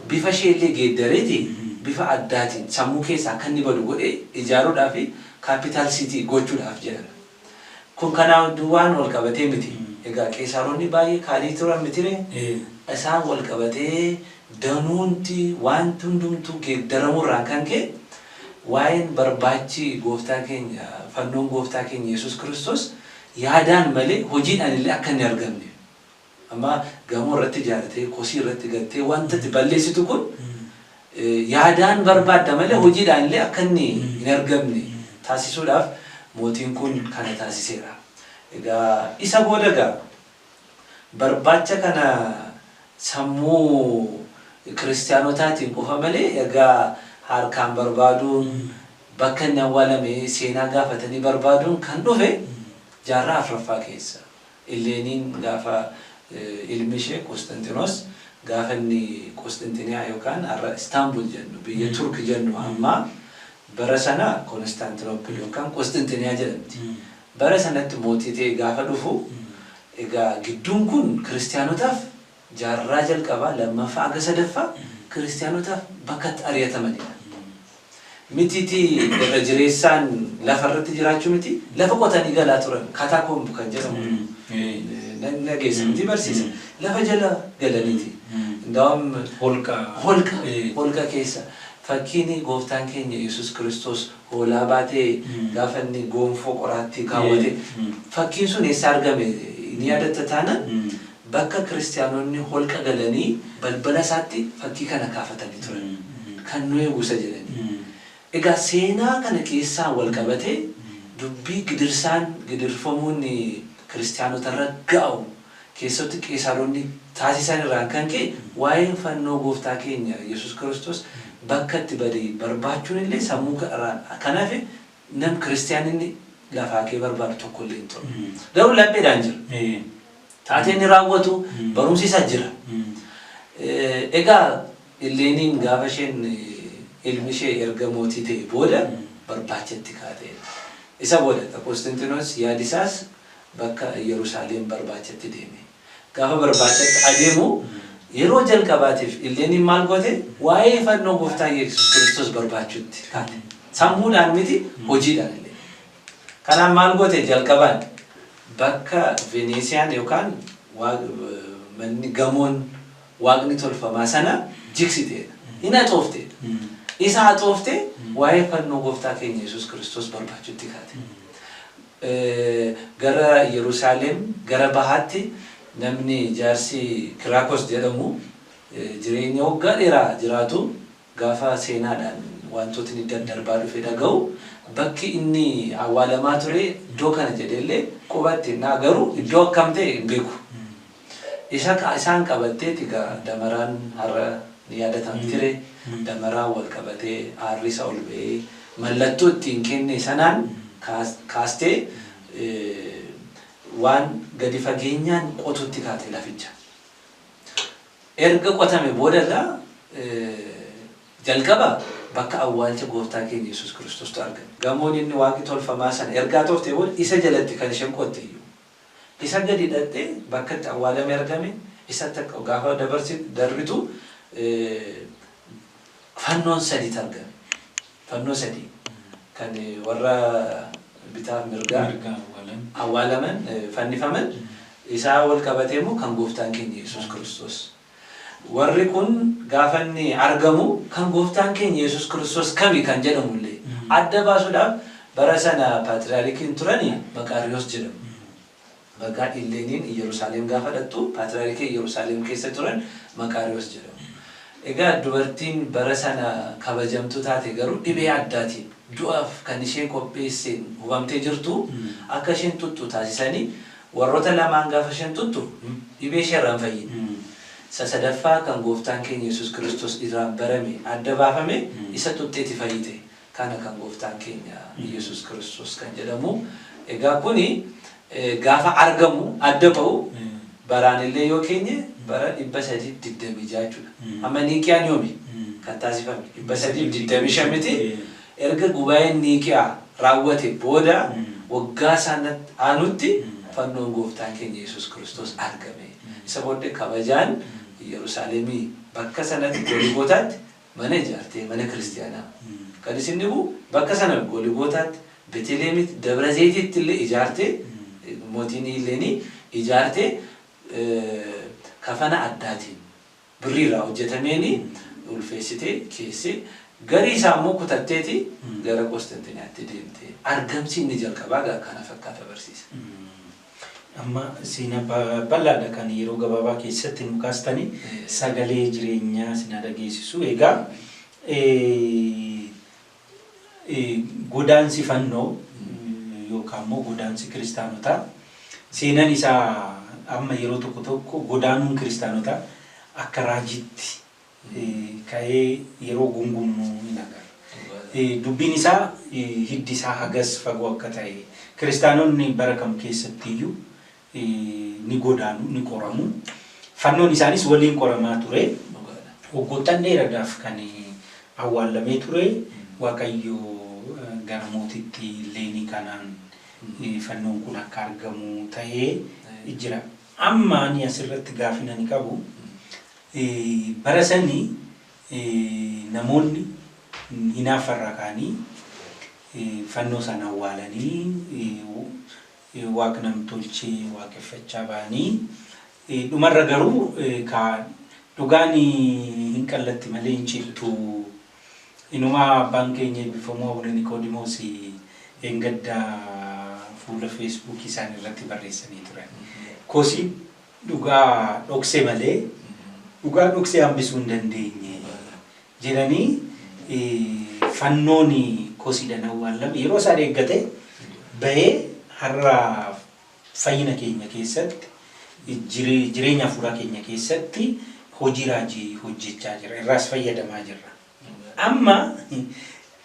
bifa isheellee geeddareeti bifa addaatiin sammuu keessaa akka inni badu godhee ijaaruudhaaf capital city gochuudhaaf jedhama. Kun kanaan duwwaan wal qabatee miti. Egaa qeesaaronni baay'ee kaalii turan mitire isaan wal qabatee danuunti wanti hundumtuu geeddaramurraan kan ka'e waa'een barbaachi gooftaa keenya fannoon gooftaa keenya Yesuus Kiristoos yaadaan malee hojiidhaan illee akka inni argamne. Amma gamoo irratti ijaaratee kosii irratti galtee wanta itti balleessitu kun yaadaan barbaadda malee hojiidhaan illee akka inni hin argamne taasisuudhaaf mootiin kun kana taasiseera. Egaa isa booda egaa barbaacha kana sammuu kiristaanotaatiin qofa malee egaa harkaan barbaaduun bakka inni awwaalame seenaa gaafatanii barbaaduun kan dhufe jaarraa afuraffaa keessa. Illeeniin gaafa ilmi ishee Konstantinos gaafa inni Konstantiniyaa yookaan har'a Istaanbul jennu biyya Turk jennu amma bara sana Konstantinoopil yookaan Konstantiniyaa jedhamti. Bara sanatti mootii ta'ee gaafa dhufu egaa gidduun kun kiristaanotaaf jaarraa jalqabaa lammaffaa hanga sadaffaa kiristaanotaaf bakka itti ari'atamanidha. Mitiitii irra jireessaan lafa irratti jiraachuu miti lafa qotanii galaa turan kataakombu kan jedhamu nageessa miti barsiisa lafa jala galaniiti. Ndaam holqa keessa fakkiin gooftaan keenya Yesuus Kiristoos hoolaa baatee gaafa inni gonfoo qoraattii kaawwate fakkiin sun eessa argame ni yaadatta taanaan bakka kiristaanonni holqa galanii balbala isaatti fakkii kana kaafatanii turan kan nu eegusa jedhanii. Egaa seenaa kana keessaa wal qabatee dubbii gidirfamuun kiristaanota irra ga'u keessatti qeesaaronni taasisan irraan kan ka'e waa'ee fannoo gooftaa keenya Yesuus Kiristoos bakka itti badee barbaachuun illee sammuu kanaaf nam kiristiyaaninni lafaa kee barbaadu tokko illee hin turre. Garuu lapheedhaan jira. Taatee inni raawwatu barumsi isa jira. Egaa Ileeniin gaafa isheen ilmi ishee erga mootii ta'e booda barbaachatti kaatee. Isa booda Konstantinoos yaadisaas bakka Yerusaalem barbaachatti deeme. Gaafa barbaachatti adeemu yeroo jalqabaatiif Ileeniin maal goote waa'ee fannoo gooftaa Yesuus Kiristoos barbaachutti kaate. Sammuudhaan miti hojiidhaan illee. Kanaan maal goote jalqabaan bakka Veneesiyaan yookaan manni gamoon waaqni tolfamaa sana jigsiteedha. Inni haxoofteedha. Isa haxooftee waa'ee fannoo gooftaa keenya Yesuus Kiristoos barbaachutti kaate. Gara Yerusaalem gara bahaatti namni jaarsi Kiraakos jedhamu jireenya waggaa dheeraa jiraatu gaafa seenaadhaan wantootni daddarbaa dhufe dhaga'u bakki inni awwaalamaa ture iddoo kana jedhellee qubatti naa garuu iddoo akkam ta'e hin beeku. Isaan qabattee egaa damaraan har'a ni yaadatamu ture. Damaraan wal qabatee aarri isa ol ba'ee mallattoo ittiin kenne sanaan kaastee waan gadi fageenyaan qotutti kaate laficha. Erga qotame boodalla jalqaba bakka awwaalcha gooftaa keenya Yesuus Kiristoostu argame. Gamoon inni waaqni tolfamaa sana ergaa tooftee booda isa jalatti kan isheen qotte iyyuu. Isa gadi dhattee bakka itti awwaalame argame isatti gaafa darbitu fannoon sadiitu argame. Fannoo sadii kan warra bitaaf mirgaa awwaalaman fannifaman isaa wal qabatee immoo kan gooftaan keenya Yesuus Kiristoos. Warri kun gaafa inni argamu kan gooftaan keenya Yesuus Kiristoos kami kan jedhamullee adda baasuudhaaf bara sana paatriyaarkiin turani Maqaariyoos jedhamu. Bakka Ileeniin Yerusaalem gaafa dhattu paatriyaarkii Yerusaalem keessa turan Maqaariyoos jedhamu. Egaa dubartiin bara sana kabajamtu taate garuu dhibee addaatiin du'aaf kan isheen qopheesseen hubamtee jirtu akka isheen tuttu taasisanii warroota lamaan gaafa isheen tuttu dhibee isheerraan fayyine. Sadaffaa kan gooftaan keenya Yesuus Kiristoos irraan barame adda baafame isa tutteetti fayyite. Kana kan gooftaan keenya Yesuus Kiristoos kan jedhamu. Egaa kuni gaafa argamu adda ba'u baraan illee yoo keenye bara 326 jechuudha. Amma Niikiyaan yoomi kan taasifame 325 miti. Erga gubaa'een Niikiyaa raawwate booda waggaa sanatti aanutti fannoon gooftaan keenya Yesuus Kiristoos argame. Isa booddee kabajaan Yerusaalemii bakka sanatti Goligootaatti mana ijaartee mana kiristiyaanaa. Kan isin dhibu bakka sana Goligootaatti Beetleemitti Dabra Zayitiitti illee ijaartee mootiin Ileenii ijaartee kafana addaatiin birriirraa hojjetameeni ulfeessitee keessee garii isaa immoo kutatteeti gara Konstantiniyaatti deemtee argamsi inni jalqabaa kana fakkaata barsiisa. Amma sina bal'aadha kan yeroo gabaabaa keessatti nu kaastanii sagalee jireenyaa sina dhageessisu. Egaa godaansi fannoo yookaan immoo godaansi kiristaanotaa seenaan isaa amma yeroo tokko tokko godaanuun kiristaanotaa akka raajiitti ka'ee yeroo gungunnu hin agarra. Dubbiin isaa hiddi isaa hagas fagoo akka ta'e kiristaanonni bara kam keessatti iyyuu ni godaanu ni qoramu. Fannoon isaanis waliin qoramaa ture. Waggoottan dheeraadhaaf kan awwaalamee ture. Waaqayyo gara mootitti Ileenii kanaan fannoon kun akka argamu ta'ee jira. Amma ani asirratti gaafina ni qabu. Bara sanii namoonni hinaafarra kaanii fannoo sana awwaalanii waaqa namtolchee waaqeffachaa ba'anii dhumarra garuu ka dhugaan hin qallatti malee hin cittu. Inuma abbaan keenya eebbifamoo Abuna Niqoodimoos engadda fuula Facebook isaan irratti barreessanii turan. Kosii dhugaa dhoksee malee dhugaa dhoksee hambisuu hin dandeenye jedhanii fannoon kosiidhaan awwaalame yeroo isaan eeggate bahee har'a fayyina keenya keessatti jireenya hafuuraa keenya keessatti hojii raajii hojjechaa jira. Irraas fayyadamaa jirra. Amma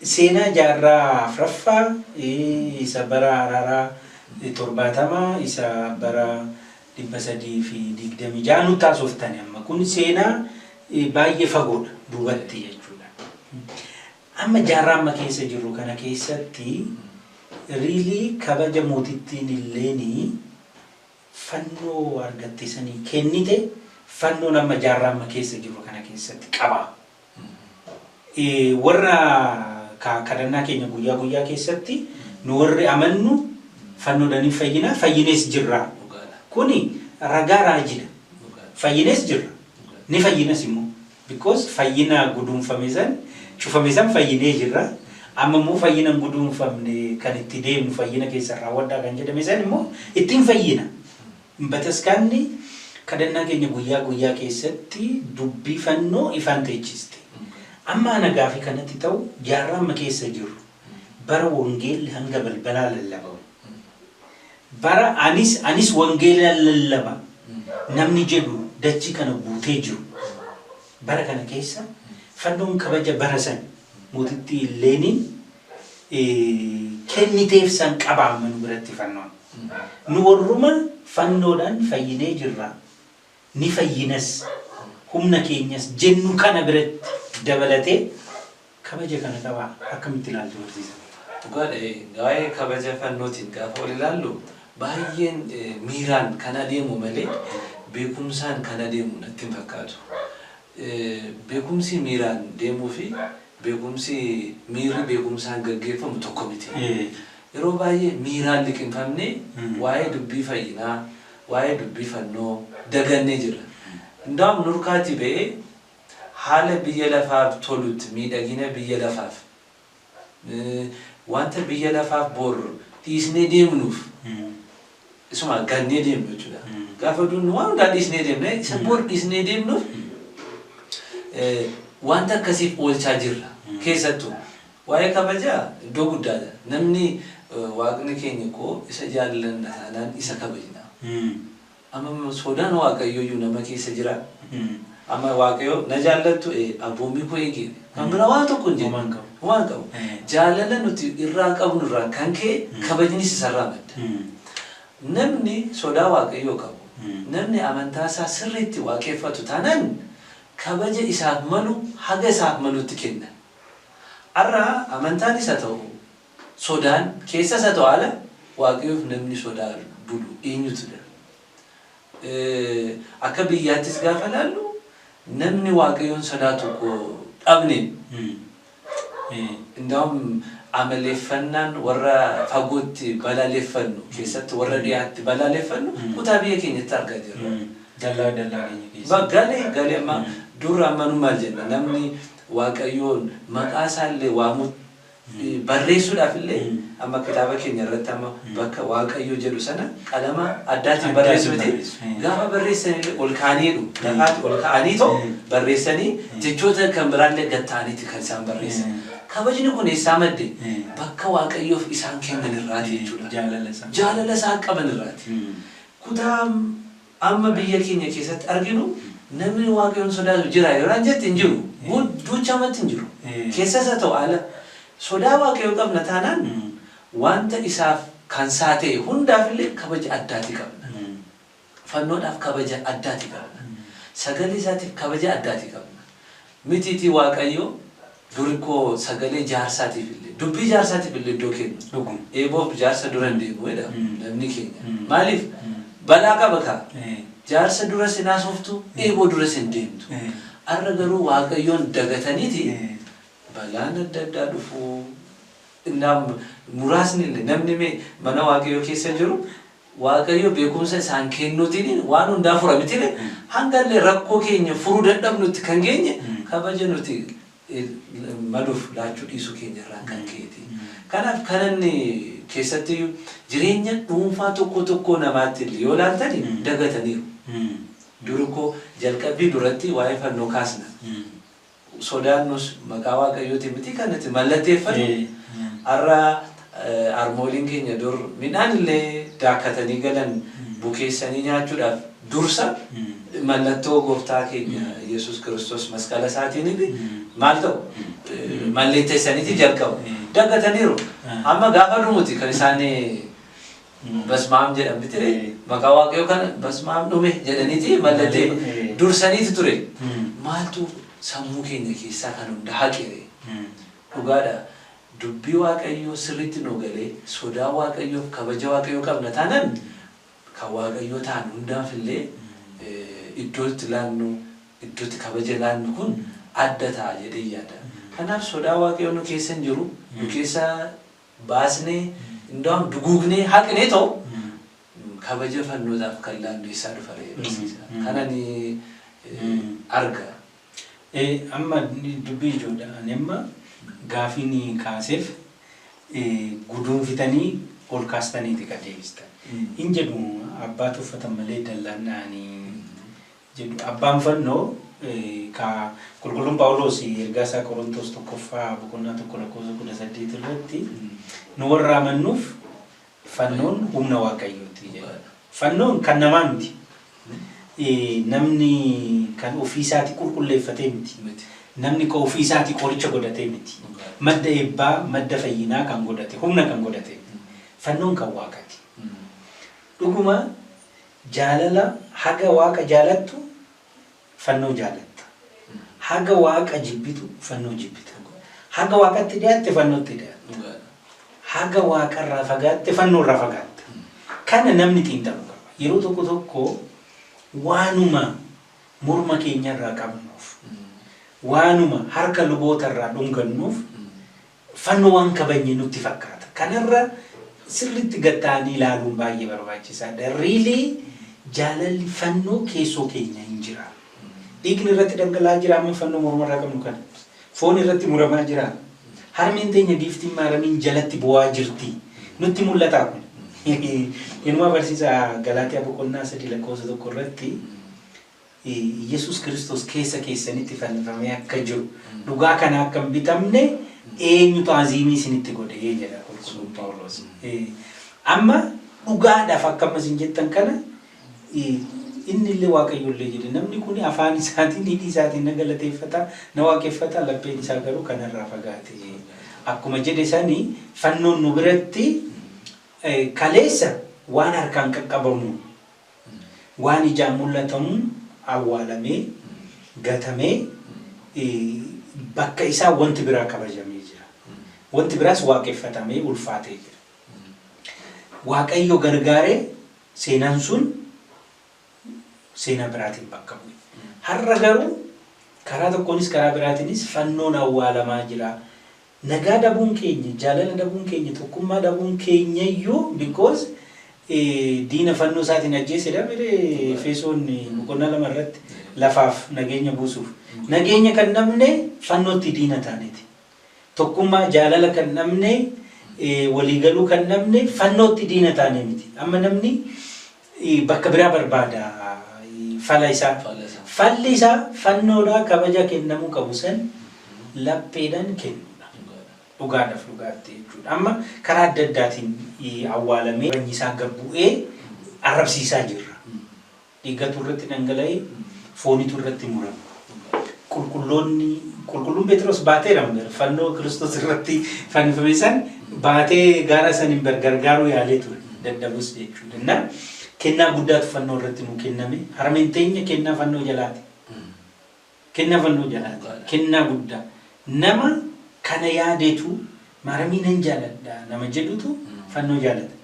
seenaa jaarraa afraffaa isa bara Araaraa 70 isa bara 326 nutti haasoftan amma kun seenaa baay'ee fagoodha duubatti jechuudha. Amma jaarraa amma keessa jirru kana keessatti riilii kabaja mootittiin illeeni fannoo argatte sanii kennite fannoon amma jaarraa amma keessa jirru kana keessatti qaba. Warra kadhannaa keenya guyyaa guyyaa keessatti nu warri amannu fannoodhaan fayyina fayyines jirra. Kuni ragaa raajida. Fayyines jirra. Ni fayyinas immoo because fayyina guduunfame san cufame san fayyinee jirra. Amma immoo fayyina guduunfamne kan itti deemnu fayyina keessa raawwadhaa kan jedhame san immoo ittiin fayyina. Bataskaanni kadhannaa keenya guyyaa guyyaa keessatti dubbii fannoo ifaan teechiste. Amma ana gaafi kanatti ta'u jaarraa amma keessa jiru bara wangeelli hanga balbalaa lallabamu. Bara anis wangeela lallaba namni jedhu dachi kana guutee jiru. Bara kana keessa fannoon kabaja bara san mootitti illeeniin kenniteef san qabaama nu biratti fannoon. Nu warruma fannoodhaan fayyinee jirra. Ni fayyinas humna keenyas jennu kana biratti dabalatee kabaja kana qaba akkamitti ilaaltu barsiisa? Gaa'ee kabaja fannootiin gaafa ol ilaallu baay'een miiraan kan adeemu malee beekumsaan kan adeemu natti hin fakkaatu. Beekumsi miiraan deemuu fi miirri beekumsaan gaggeeffamu tokko miti. Yeroo baay'ee miiraan liqinfamne waa'ee dubbii fayyinaa, waa'ee dubbii fannoo dagannee jira. Ndaam nurkaati ba'ee haala biyya lafaaf tolutti miidhagina biyya lafaaf wanta biyya lafaaf bor dhiisnee deemnuuf isuma gannee deemnu jechuudha. Gaafa dunnu waan hundaa dhiisnee deemne isa bor dhiisnee deemnuuf wanta akkasiif oolchaa jirra. Keessattuu waa'ee kabajaa iddoo guddaadha. Namni waaqni keenya koo isa jaallanna taanaan isa kabajna. Amma sodaan waaqayyooyyuu nama keessa jira. Amma waaqayyo na jaallattu abboommi koo eegee kan bira waan tokko hin jedhu waan qabu jaalala nuti irraa qabnu irraa kan ka'e kabajnis isarraa madda. Namni sodaa waaqayyoo qabu namni amantaa isaa sirriitti waaqeffatu taanaan kabaja isaaf malu haga isaaf malutti kenna. Arraa amantaan isa ta'u sodaan keessa isa ta'u ala waaqayyoof namni sodaa bulu eenyutudha. Akka biyyaattis gaafa laallu namni waaqayyoon sodaatu dhabne. Ndaam amaleeffannaan warra fagootti balaaleffannu keessatti warra dhiyaatti balaaleffannu kutaa biyya keenyatti argaa jirra. Dallaa keenya keessa. Galee amma dura ammanu maal jenna namni waaqayyoon maqaa isaallee waamu barreessuudhaaf illee amma kitaaba keenya irratti amma bakka waaqayyoo jedhu sana qalama addaatiin barreessuuti. Gaafa barreessanillee ol kaaniidhu lafaatti ol ka'anii too barreessanii jechoota kan biraallee gatta'aniiti kan isaan barreessan. Kabajni kun eessaa madde bakka waaqayyoof isaan kennan irraati jechuudha. Jaalala isaan qaban irraati. Kutaa amma biyya keenya keessatti arginu namni waaqayyoon sodaatu jira yeroo jetti hin jiru. Duuchamatti hin jiru. Keessa isa ta'u ala sodaa waaqayyoo qabna taanaan wanta isaaf kan isaa ta'e hundaaf illee kabaja addaati qabna. Fannoodhaaf kabaja addaati qabna. Sagalee isaatiif kabaja addaati qabna. Mitiitii waaqayyoo durikoo sagalee jaarsaatiif illee dubbii jaarsaatiif illee iddoo kennu. Eeboof jaarsa dura hin deemu jedha namni keenya. Maaliif balaa qaba kaa jaarsa dura sin haasoftu eeboo dura sin deemtu. Arra garuu waaqayyoon dagataniiti balaan adda addaa dhufu. Muraasni illee namni mana waaqayyoo keessa jiru waaqayyo beekumsa isaan kennuutiin waan hundaa fura miti hanga illee rakkoo keenya furuu dadhabnutti kan geenye kabaja nuti maluuf laachuu dhiisuu keenya irraa kan ka'eeti. Kanaaf kananni keessatti jireenya dhuunfaa tokko namaatti illee yoo laaltani dagataniiru. Durikoo jalqabbii duratti waa'ee fannoo kaasna. Sodaannus maqaa waaqayyooti miti kanatti mallatteeffannu. Arra armooliin keenya dur midhaan illee daakkatanii galan bukeessanii nyaachuudhaaf dursa mallattoo gooftaa keenya Yesuus Kiristoos masqala isaatiin maal ta'u malleettee sanitti jalqabu daggataniiru amma gaafa dhumuti kan isaan basmaam jedhamti ture maqaa waaqayyoo kana basmaam dhume jedhaniiti mallattee dursaniiti ture maaltu sammuu keenya keessaa kan hunda haqire dhugaadha dubbii waaqayyoo sirriitti nu galee sodaa waaqayyoof kabaja waaqayyoo qabna taanaan kan waaqayyoo ta'an hundaaf illee iddootti laannu iddootti kabaja laannu kun adda ta'a jedhee yaada. Kanaaf sodaa waaqayyoo nu keessa hin jiru nu keessa baasnee indoom duguugnee haqnee ta'u kabaja fannootaaf kan laannu isaa dhufa barsiisa. Kanani arga. Amma dubbii ijoodha. Ani amma gaafiin kaaseef guduunfitanii ol kaastaniiti kan deebistan. Hin jedhu abbaatu uffatan malee dallaanna'anii jedhu abbaan fannoo ka qulqulluun Phaawulos ergaa isaa Qorontos tokkoffaa boqonnaa tokko lakkoofsa 18 irratti nu warra amannuuf fannoon humna waaqayyooti jedha. Fannoon kan namaa miti. Namni kan ofii isaatii qulqulleeffatee miti. Namni kan ofii isaatii qoricha godhatee miti. Madda eebbaa, madda fayyinaa kan godhate, humna kan godhate. Fannoon kan waaqaati. Dhuguma jaalala haga waaqa jaalattu fannoo jaalatta. Haga waaqa jibbitu fannoo jibbita. Haga waaqatti dhiyaatte fannootti dhiyaatta. Haga waaqarraa fagaatte fannoorraa fagaatta. Kana namni xiinxalu qaba. Yeroo tokko tokko waanuma morma keenyarraa qabnuuf waanuma harka lubootarraa dhungannuuf fannoo waan kabajne nutti fakkaata. Kanarra sirriitti gatta'anii ilaaluun baay'ee barbaachisaadha. Riilee jaalalli fannoo keessoo keenya hin jira. Dhiigni irratti dhangala'aa jira amma fannoo mormarraa qabnu kana. Foon irratti muramaa jira. Harmeen teenya giiftiin maaramiin jalatti bu'aa jirti. Nutti mul'ataa kun. Inuma barsiisa Galaatiyaa boqonnaa 3 lakkoofsa 1 irratti Yesuus Kiristoos keessa keessanitti fannifamee akka jiru dhugaa kana akka hin bitamne eenyutu aziimii isinitti godhe jedha qulqulluun Phaawulos. Amma dhugaadhaaf akkamas hin jettan kana inni illee waaqayyoollee jedhe namni kun afaan isaatiin hidhii isaatiin na galateeffata na waaqeffata lapheen isaa garuu kanarraa fagaate. Akkuma jedhe sanii fannoon nu biratti kaleessa waan harkaan qaqqabamu waan ijaan mul'atamu awwaalamee gatamee bakka isaa wanti biraa kabajamee jira. Wanti biraas waaqeffatamee ulfaatee jira. Waaqayyo gargaaree seenaan sun seenaa biraatiin bakka bu'e. Har'a garuu karaa tokkoonis karaa biraatiinis fannoon awwaalamaa jira. Nagaa dhabuun keenya, jaalala dhabuun keenya, tokkummaa dhabuun keenya iyyuu because diina fannoo isaatiin ajjeesedha bire Efesoon boqonnaa 2 irratti lafaaf nageenya buusuuf. Nageenya kan namne fannootti diina taaneeti. Tokkummaa jaalala kan namne waliigaluu kan namne fannootti diina taane miti. Amma namni bakka biraa barbaada fala isaa. Falli isaa fannoodhaa kabaja kennamuu qabu san lapheedhaan kennu. Dhugaadhaaf dhugaatti jechuudha. Amma karaa adda addaatiin awwaalamee banyi isaa gabbu'ee arrabsiisaa jirra. Dhiigatu irratti dhangala'ee foonitu irratti murama. Qulqulluun Phexros baateera fannoo Kiristoos irratti fannifame san baatee gaara san hin gargaaruu yaalee ture daddabus jechuudha. Innaa kennaa guddaatu fannoo irratti nu kenname. Harmeen teenya kennaa fannoo jalaati. Kennaa fannoo jalaati. Kennaa guddaa. Nama kana yaadetu maaramiin hin jaaladha nama jedhutu fannoo jaalata.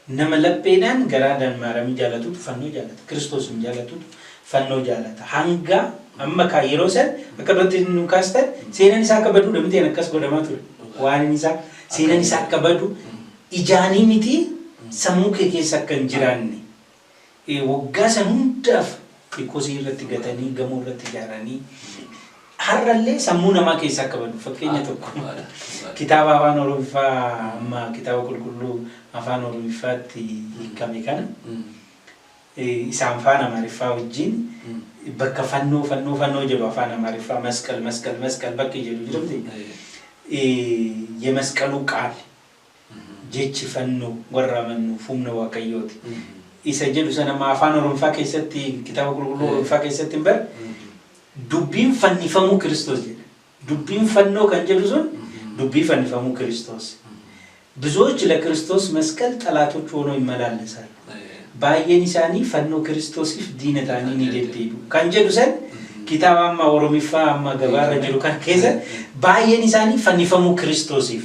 Nama lapheedhaan garaadhaan maaramii jaalatutu fannoo jaalata. Kiristoos hin jaalatutu fannoo jaalata. Hanga amma kaa yeroo san akka duratti nu kaastan seenaan isaa akka baduu dhamteen akkas godhamaa ture. Waan isaa seenaan isaa akka badu ijaanii miti sammuu kee keessa akka hin jiraanne. Waggaa san hundaaf kosii irratti gatanii gamoo irratti ijaaranii har'allee sammuu namaa keessa akka badu fakkeenya tokko kitaaba afaan Oromiffaa amma kitaaba qulqulluu afaan Oromiffaatti hiikame kana isaan afaan Amaariffaa wajjin bakka fannoo jedhu afaan Amaariffaa masqal bakki jedhu jedhamte የመስቀሉ ቃል jechi fannoo warra amannuuf humna waaqayyooti. isa jedhu sana afaan Oromoo keessatti kitaaba qulqulluu Oromoo keessatti hin bar dubbiin fannifamuu Kiristoos jedha. Dubbiin fannoo kan jedhu sun dubbii fannifamuu Kiristoos. ብዙዎች ለክርስቶስ መስቀል ጠላቶች ሆነው ይመላለሳሉ ባየን ኢሳኒ ፈኖ ክርስቶስፍ ዲነታኒ ኒደብዱ ካንጀዱ ሰን ኪታባማ ኦሮሚፋ አማ ገባረ ጅሩ ካን ከዘ ባየን ኢሳኒ ፈኒፈሙ ክርስቶስፍ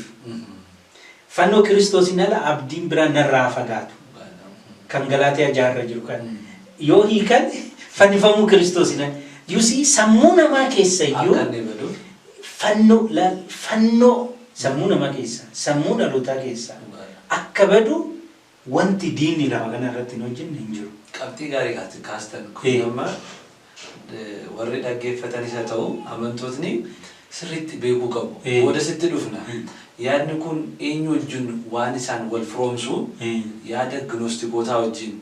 ፈኖ ክርስቶስናላ አብዲን ብራ ነራፈጋቱ ከንገላቲያ ጃረ ጅሩ ካን ዮሂ ካን ፈኒፈሙ ክርስቶስና ዩሲ ሰሙና ማከሰዩ ፈኖ Samuna makesa, samuna lota kesa. Akkabadu wanti diini lama kana irratti hojjennu hin jiru. Qabxii gaarii kaastan kun amma warri dhaggeeffatanis haa ta'u amantootni sirriitti beekuu qabu. Booda sitti dhufna. Yaadni kun eenyu wajjin waan isaan wal firoomsu yaada gnoostikoota wajjin.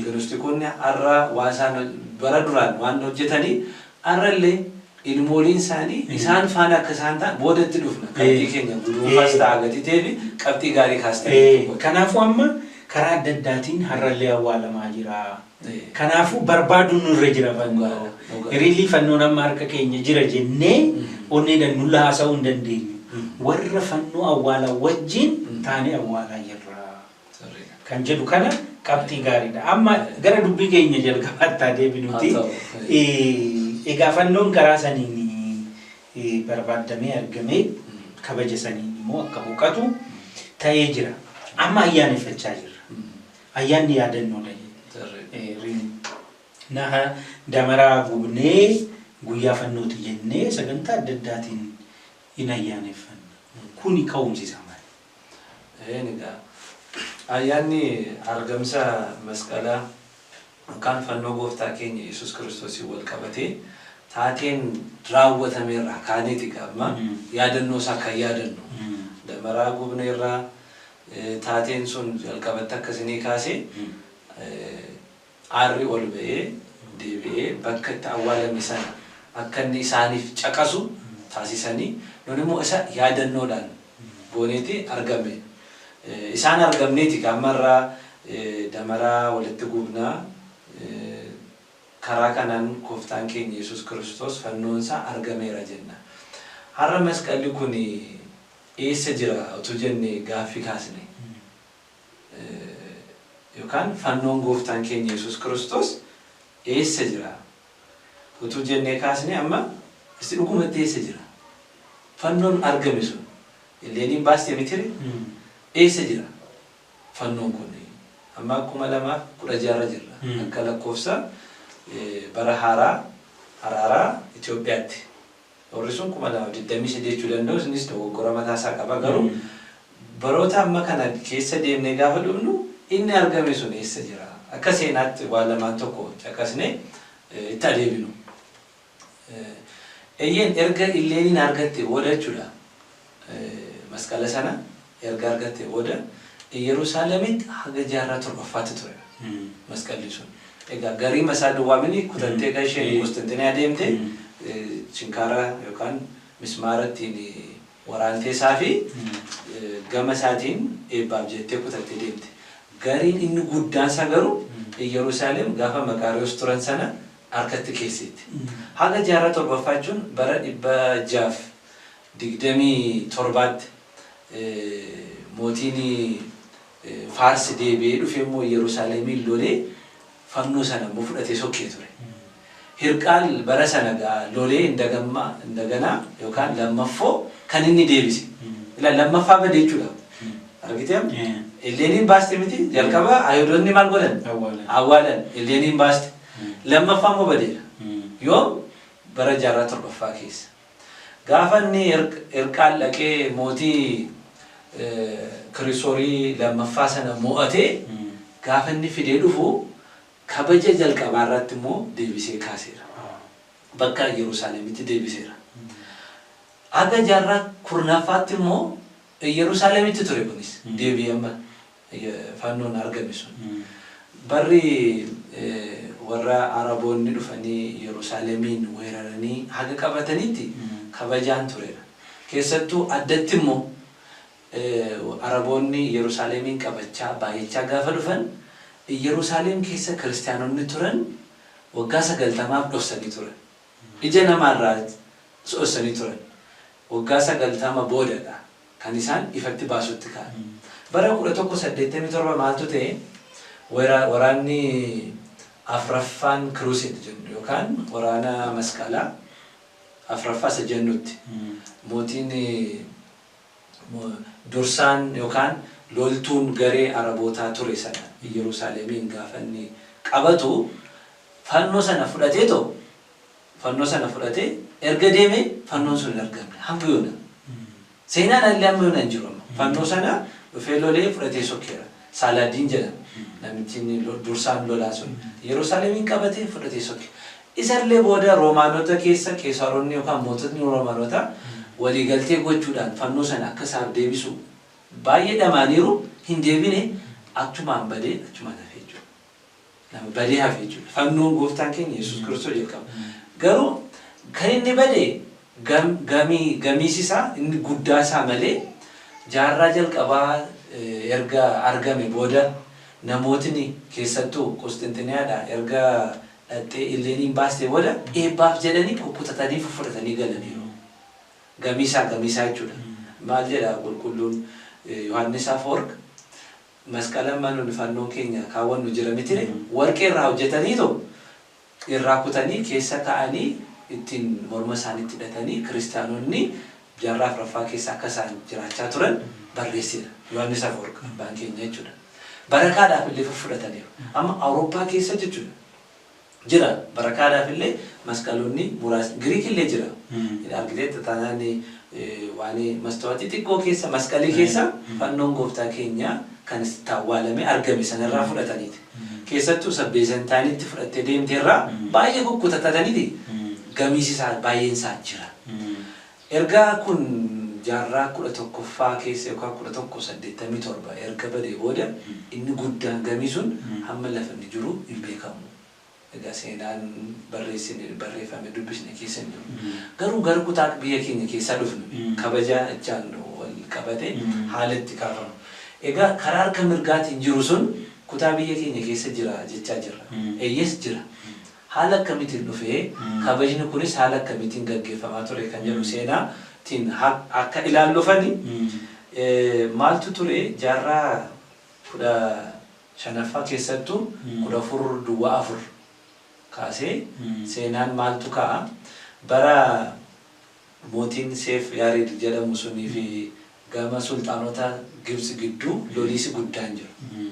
Gnoostikoonni har'a waan isaan bara duraan waan hojjetanii har'allee ilmooliin isaanii isaan faana akka isaan ta'an boodatti dhufna. Qabxii keenya guduunfaas ta'a gadi ta'eef qabxii gaarii kaastanii. Kanaafuu amma karaa adda addaatiin har'allee awwaalamaa jira. Kanaafuu barbaaduun nurra jira fannoo. Hiriirri fannoon amma harka keenya jira jennee onneedhaan nulla haasa'uu hin dandeenyu. Warra fannoo awwaala wajjin taanee awwaalaa jirra. Kan jedhu kana qabxii gaariidha. Amma gara dubbii keenya jalqabaatti deebinuti. Egaa fannoon karaa saniin barbaadamee argamee kabaja saniin immoo akka boqotu ta'ee jira. Amma ayyaaneffachaa jirra. Ayyaanni yaadannoodha. Naha damaraa gubnee guyyaa fannooti jennee sagantaa adda addaatiin hin ayyaaneffanna. Kuni ka'umsiisa maali? Egaa ayyaanni argamsa masqalaa kan fannoo gooftaa keenya Yesuus Kiristoosii wal qabatee taateen raawwatameerraa kaaneeti qabma yaadannoo isaa kan yaadannu damaraa gubneerraa taateen sun jalqabatti akkasinii kaasee aarri ol ba'ee deebi'ee bakka itti awwaalame sana akka inni isaaniif caqasu taasisanii nun immoo isa yaadannoodhaan booneeti argame isaan argamneeti ammarraa damaraa walitti gubnaa karaa kanaan gooftaan keenya Yesuus Kiristoos fannoon isaa argameera jenna. Har'a masqalli kun eessa jira utuu jennee gaaffii kaasne. Yookaan fannoon gooftaan keenya Yesuus Kiristoos eessa jira utuu jennee kaasne amma isin dhugumatti eessa jira? Fannoon argame sun Illeeniin baastee mitire eessa jira fannoon kun? Amma 2016 jirra. Akka lakkoofsa bara haaraa Itoophiyaatti. Warri sun 2023 jechuu danda'u isinis dogoggora mataa isaa qaba garuu baroota amma kana keessa deemnee gaafa dhufnu inni argame sun eessa jira? Akka seenaatti waan lamaan tokko caqasnee itti adeemnu. Eeyyeen erga Illeeniin argatte booda jechuudha. Masqala sana erga argatte booda Yerusaalemitti haga jaarraa torbaffaatti ture. Masqalli sun. Egaa garii masaa duwwaamini kutantee kan isheen Konstantiniyaa deemte chinkaara yookaan mismaarattiin waraantee isaa fi gama isaatiin eebbaaf jettee kutattee deemte. Gariin inni guddaan isaa garuu Yerusaalem gaafa Maqaariyoos turan sana harkatti keessetti. Haga jaarraa torbaffaa jechuun bara 627tti mootiin Faarsi deebi'ee dhufee immoo Yerusaalemiin lolee fannoo sana immoo fudhatee sokkee ture. Hirqaal bara sana lolee indaganaa yookaan lammaffoo kan inni deebise. Lammaffaa bade jechuudha. Argitee? Illeeniin baaste miti jalqaba Ayhuudonni maal godhan? Awwaalan. Illeeniin baaste. Lammaffaa immoo badeera. Yoo bara jaarraa torbaffaa keessa. Gaafa inni hirqaal dhaqee mootii Kiristoorii lammaffaa sana mo'atee gaafa inni fidee dhufu kabaja jalqabaa irratti immoo deebisee kaaseera. Bakka Yerusaalemitti deebiseera. Haga jaarraa kurnaffaatti immoo Yerusaalemitti ture kunis deebi'ee amma fannoon argame sun. Barri warra Araboonni dhufanii Yerusaalemiin weeraranii haga qabatanitti kabajaan tureera. Keessattuu addatti immoo Araboonni Yerusaalemiin qabachaa baay'achaa gaafa dhufan Yerusaalem keessa kiristaanonni turan waggaa 90 dhoksanii turan. Ija namaarraa dhoksanii turan. Waggaa 90 boodadha kan isaan ifatti baasutti ka'an. Bara 1187 maaltu ta'e waraanni Afraffaan Crusade jennu yookaan waraana masqalaa Afraffaa isa jennutti mootiin dursaan yookaan loltuun garee Arabootaa ture sana Yerusaalemiin gaafa inni qabatu fannoo sana fudhatee erga deeme fannoon sun hin argamne hanga yoona. Seenaan allee amma yoona hin jiru amma. Fannoo sana dhufee lolee fudhatee sokkeera. Saalaadiin jedhama. Namichi dursaan lolaa sun Yerusaalemiin qabatee fudhatee sokke. Isallee booda Roomaanota keessa Qeesaaronni yookaan moototni Roomaanota waliigaltee gochuudhaan fannoo sana akka isaaf deebisu baay'ee dhamaaniiru hin deebine achumaan badee achumaan hafee jechuudha. Nama badee hafee jechuudha. Fannoon gooftaan keenya Yesuus Kiristoos jalqaba. Garuu kan inni badee gamiisisaa inni guddaa isaa malee jaarraa jalqabaa erga argame booda namootni keessattuu Qostantiniyaadhaa erga dhattee Ileeniin baastee booda eebbaaf jedhanii kukkutatanii fudhatanii galaniiru. Gamiisaa jechuudha. Maal jedha qulqulluun Yohaannis Afoorq masqala manuun fannoo keenya kaawwannu jira mitire warqee irraa hojjetanii irraa kutanii keessa kaa'anii ittiin morma isaaniitti hidhatanii kiristaanonni jaarraa Afraffaa keessa akka isaan jiraachaa turan barreesseera. Yohaannis Afoorq abbaan keenya jechuudha. Barakaadhaaf illee fudhataniiru. Amma Awurooppaa keessa jechuudha. Jira barakaadhaaf illee masqaloonni muraasni Giriik illee jira. Argitee taanaan waan mastawaatii xiqqoo keessa masqalii keessa fannoon gooftaa keenyaa kan awwaalame argame sanarraa fudhataniiti. Keessattuu sabbeessantaanitti fudhattee deemteerraa baay'ee kukkutataniiti. Gamiisisaa baay'een isaa jira. Ergaa kun jaarraa 11ffaa keessa yookaan 1187 erga badee booda inni guddaan gamii sun hamma lafa inni jiru hin beekamu. Egaa seenaan barreeffame dubbisne keessa hin jiru. Garuu gara kutaa biyya keenya keessaa dhufnu kabajaa ijaan wal qabate haala itti kaafamu. Egaa karaa harka mirgaatiin jiru sun kutaa biyya keenya keessa jira jechaa jirra. Eeyyes jira. Haala akkamitiin dhufee kabajni kunis haala akkamitiin gaggeeffamaa ture kan jedhu seenaatiin akka ilaallufani maaltu ture jaarraa 15ffaa keessattuu 14 kaasee seenaan maaltu ka'a bara mootiin Seef Yaared jedhamu sunii fi gama sultaanota Gibsi gidduu loliisi guddaan jiru.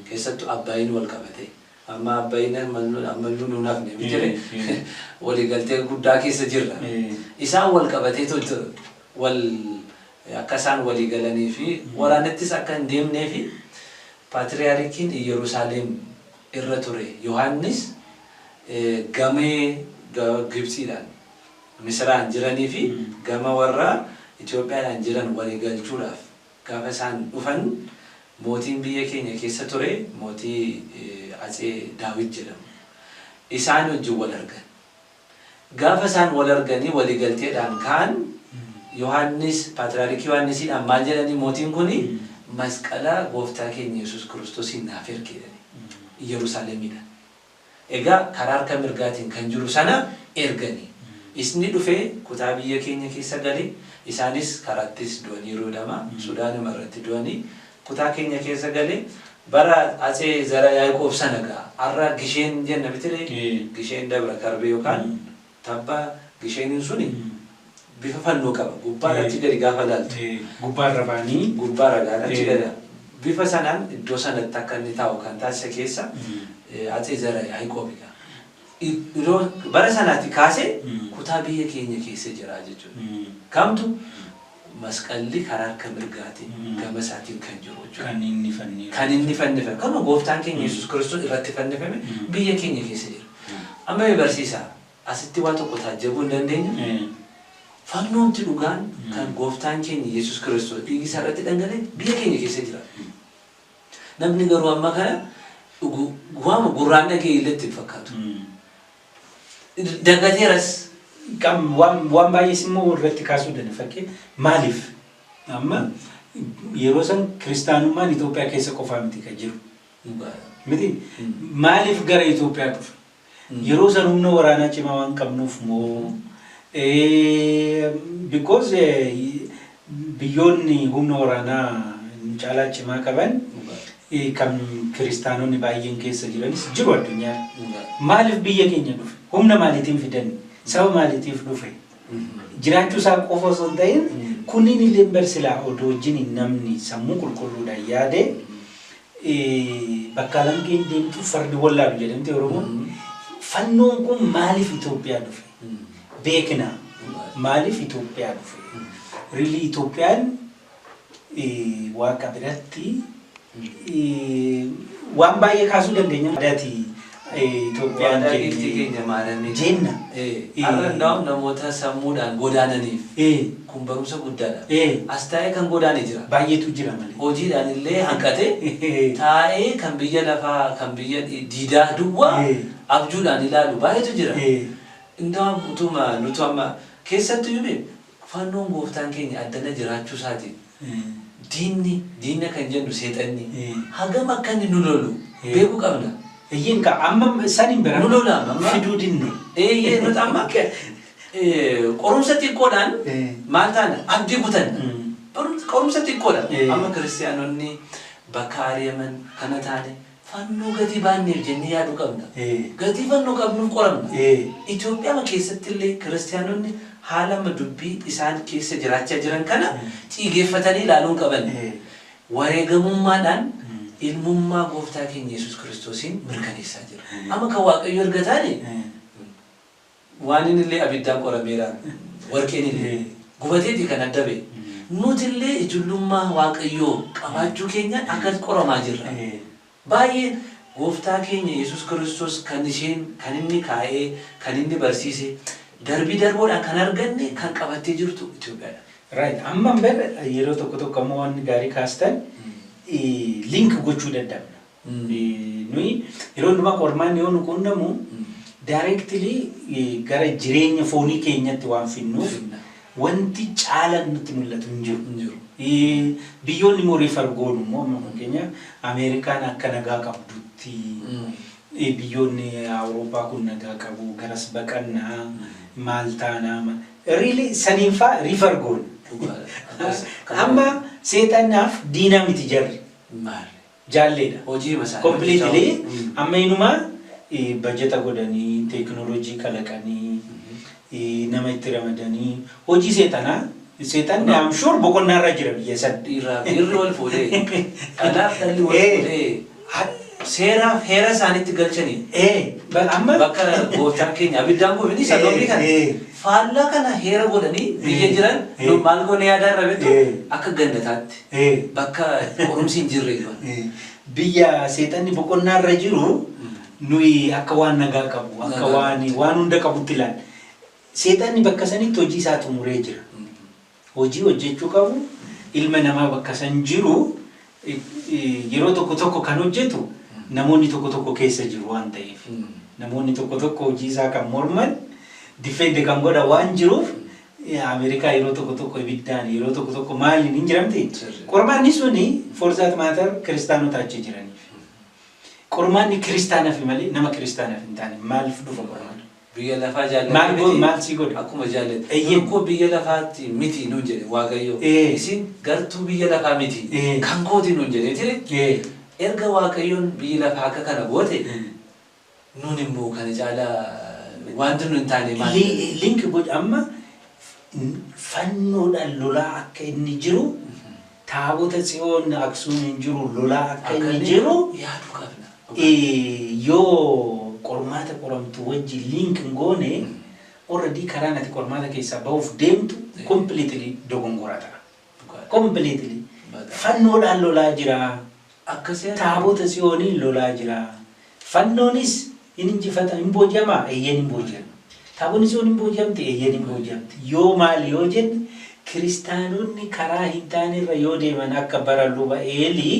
Keessattuu Abbayin wal qabate. Amma Abbayin ammayyuu nuun hafne bitire waliigaltee guddaa keessa jirra. Isaan wal qabatee akka isaan walii galanii fi waraanattis akka hin deemnee fi Paatriyaarikiin Yerusaalem irra ture Yohaannis gamee Gibsiidhaan Misiraan jiranii fi gama warra Itoophiyaadhaan jiran walii galchuudhaaf gaafa isaan dhufan mootiin biyya keenya keessa ture mootii Atsee Daawit jedhamu. Isaan wajjin wal argan. Gaafa isaan wal arganii walii galteedhaan kaan Yohaannis Paatriyaarikii Yohaannisiidhaan maal jedhanii mootiin kuni masqala gooftaa keenya Yesuus Kiristoosiin naaf ergeedhani Yerusaalemiidhaan. Egaa karaa harka mirgaatiin kan jiru sana erganii. Isni dhufee kutaa biyya keenya keessa galee isaanis karaattis du'aniiru jedhama. Sudaanuma irratti du'anii kutaa keenya keessa galee bara Atsee Zara Yaaqoob sana ga'a. Har'a gisheen jenna bitire gisheen dabra karbee yookaan tabba gisheeniin suni bifa fannoo qaba. Gubbaarratti gadi gaafa laaltu. Gubbaarra baanii. Gubbaarra gaarachi gada. Bifa sanaan iddoo sanatti akka inni taa'u kan taasise keessa Atsee Zara Yaaqoobiidha. Bara sanaatti kaasee kutaa biyya keenya keessa jira jechuudha. Kamtu masqalli karaa harka mirgaatiin gama isaatiin kan jiru jechuudha. Kan inni fannifame. Kan gooftaan keenya Yesuus Kiristoos irratti fannifame biyya keenya keessa jira. Amma barsiisaa asitti waan tokko taajjabuu hin dandeenya. Fannoomti dhugaan kan gooftaan keenya Yesuus Kiristoos dhiigi isaa irratti dhangala'e biyya keenya keessa jira. Namni garuu amma kana waama gurraan dhagee illatti hin fakkaatu. Dagateeras waan baay'ees immoo irratti kaasuu danda'a fakkii maaliif amma yeroo san kiristaanummaan Itoophiyaa keessa qofaa miti kan jiru miti maaliif gara Itoophiyaa dhufe yeroo san humna waraanaa cimaa waan qabnuuf moo because biyyoonni humna waraanaa caalaa cimaa qaban kan kiristaanonni baay'een keessa jiranis jiru addunyaa maaliif biyya keenya dhufe humna maaliitiin fidan sababa maaliitiif dhufe jiraachuu isaa qofa osoo hin ta'in kunniin illee barsilaa odoo wajjin namni sammuu qulqulluudhaan yaade bakka lamkeen deemtu fardi wallaalu jedhamte Oromoon fannoon kun maaliif Itoophiyaa dhufe beekna maaliif Itoophiyaa dhufe really Itoophiyaan waaqa biratti waan baay'ee kaasuu dandeenya adaati Itoophiyaan keenya maalamni jenna arrandaam namoota sammuudhaan godaananiif kun barumsa guddaadha as taa'ee kan godaane jira baay'eetu jira malee hojiidhaan illee hanqate taa'ee kan biyya lafaa kan biyya diidaa duwwaa abjuudhaan ilaalu baay'eetu jira indaa utuma nutu amma keessattuu yume fannoon gooftaan keenya addana jiraachuu isaatiin diinna kan jennu seexanni hagam akka inni nu lolu beekuu qabna yin ka amma sanin bira nu lola fiduu dinne nuti amma qorumsa xiqqoodhaan maal taana abdii kutan qorumsa xiqqoodhaan amma kiristiyaanonni bakka ari'aman kana taane fannoo gatii baanneef jennee yaaduu qabna gatii fannoo qabnuuf qoramna Itoophiyaa keessatti illee kiristiyaanonni haala dubbii isaan keessa jiraachaa jiran kana xiigeeffatanii ilaaluun qaban wareegamummaadhaan ilmummaa gooftaa keenya Yesuus Kiristoosiin mirkaneessaa jira amma kan Waaqayyo erga taane waan inni illee abiddaan qorameera warqeen illee gubateeti kan adda ba'e nuti illee ijoollummaa Waaqayyoo qabaachuu keenyaan akkas qoramaa jirra baay'ee gooftaa keenya Yesuus Kiristoos kan inni kaa'ee kan inni barsiise darbii darboodhaan kan arganne kan qabattee jirtu Itoophiyaadha. Right. Amma bada yeroo tokko ammoo waan gaarii kaastan link gochuu dadhabna. Nuyi yeroo hundumaa qormaan yoo nu qunnamu directly gara jireenya foonii keenyatti waan finnuuf wanti caalaan nutti mul'atu hin jiru. Biyyoonni moorii fargoonu immoo fakkeenyaaf Ameerikaan akka nagaa qabdutti biyyoonni Awurooppaa kun nagaa qabu garas baqannaa Maltaanaa really saniinfaa rifargoon amma seexannaaf diinaa miti jarri jaalleedha hojii masaa completely amma inumaa bajeta godhanii teekinooloojii kalaqanii nama itti ramadanii hojii seexanni am sure boqonnaarra jira biyya san irri wal fuudhee kanaaf dhalli wal fuudhee seeraaf heera isaaniitti galchanii amma bakka gooftaan keenya abiddaan gubanii sababii kana faallaa kana heera godhanii biyya jiran maal goone yaadaan rabetu akka gannataatti bakka qorumsi hin jirre biyya seexanni boqonnaarra jiru nuyi akka waan nagaa qabu akka waan hunda qabutti ilaalla seexanni bakka sanitti hojii isaa xumuree jira hojii hojjechuu qabu ilma namaa bakka san jiru yeroo tokko kan hojjetu namoonni tokko keessa jiru waan ta'eef namoonni tokko hojii isaa kan morman defend kan godha waan jiruuf Ameerikaa yeroo tokko ibiddaan yeroo tokko maaliin hin jiramte qormaanni suni for that matter kiristaanota achi jiraniif qormaanni kiristaanaaf malee nama kiristaanaaf hin taane maaliif dhufa qormaanni biyya lafaa jaallatee maal si godha akkuma jaallate eeyyee biyya lafaatti miti nuun jedhe Waaqayyo isin gartuu biyya lafaa miti kan kooti nuun jedhe tire erga Waaqayyoon biyya lafaa akka kana goote nuun immoo kana caalaa wanti nuun taane maal link godha amma fannoodhaan lolaa akka inni jiru taabota tsiyoon Aksuum hin jiru lolaa akka inni jiru yaaduu qabna yoo qormaata qoramtu wajji link ngoone already karaan ati qormaata keessaa ba'uuf deemtu completely dogongora ta'a completely fannoodhaan lolaa jira akkasii taabota tsiyooniin lolaa jira fannoonis hin injifata hin booji'ama eeyyeen hin booji'ama taabonni tsiyoon hin booji'amte eeyyeen hin booji'amte yoo maali yoo jenne kiristaanonni karaa hin taanerra yoo deeman akka bara luba Eelii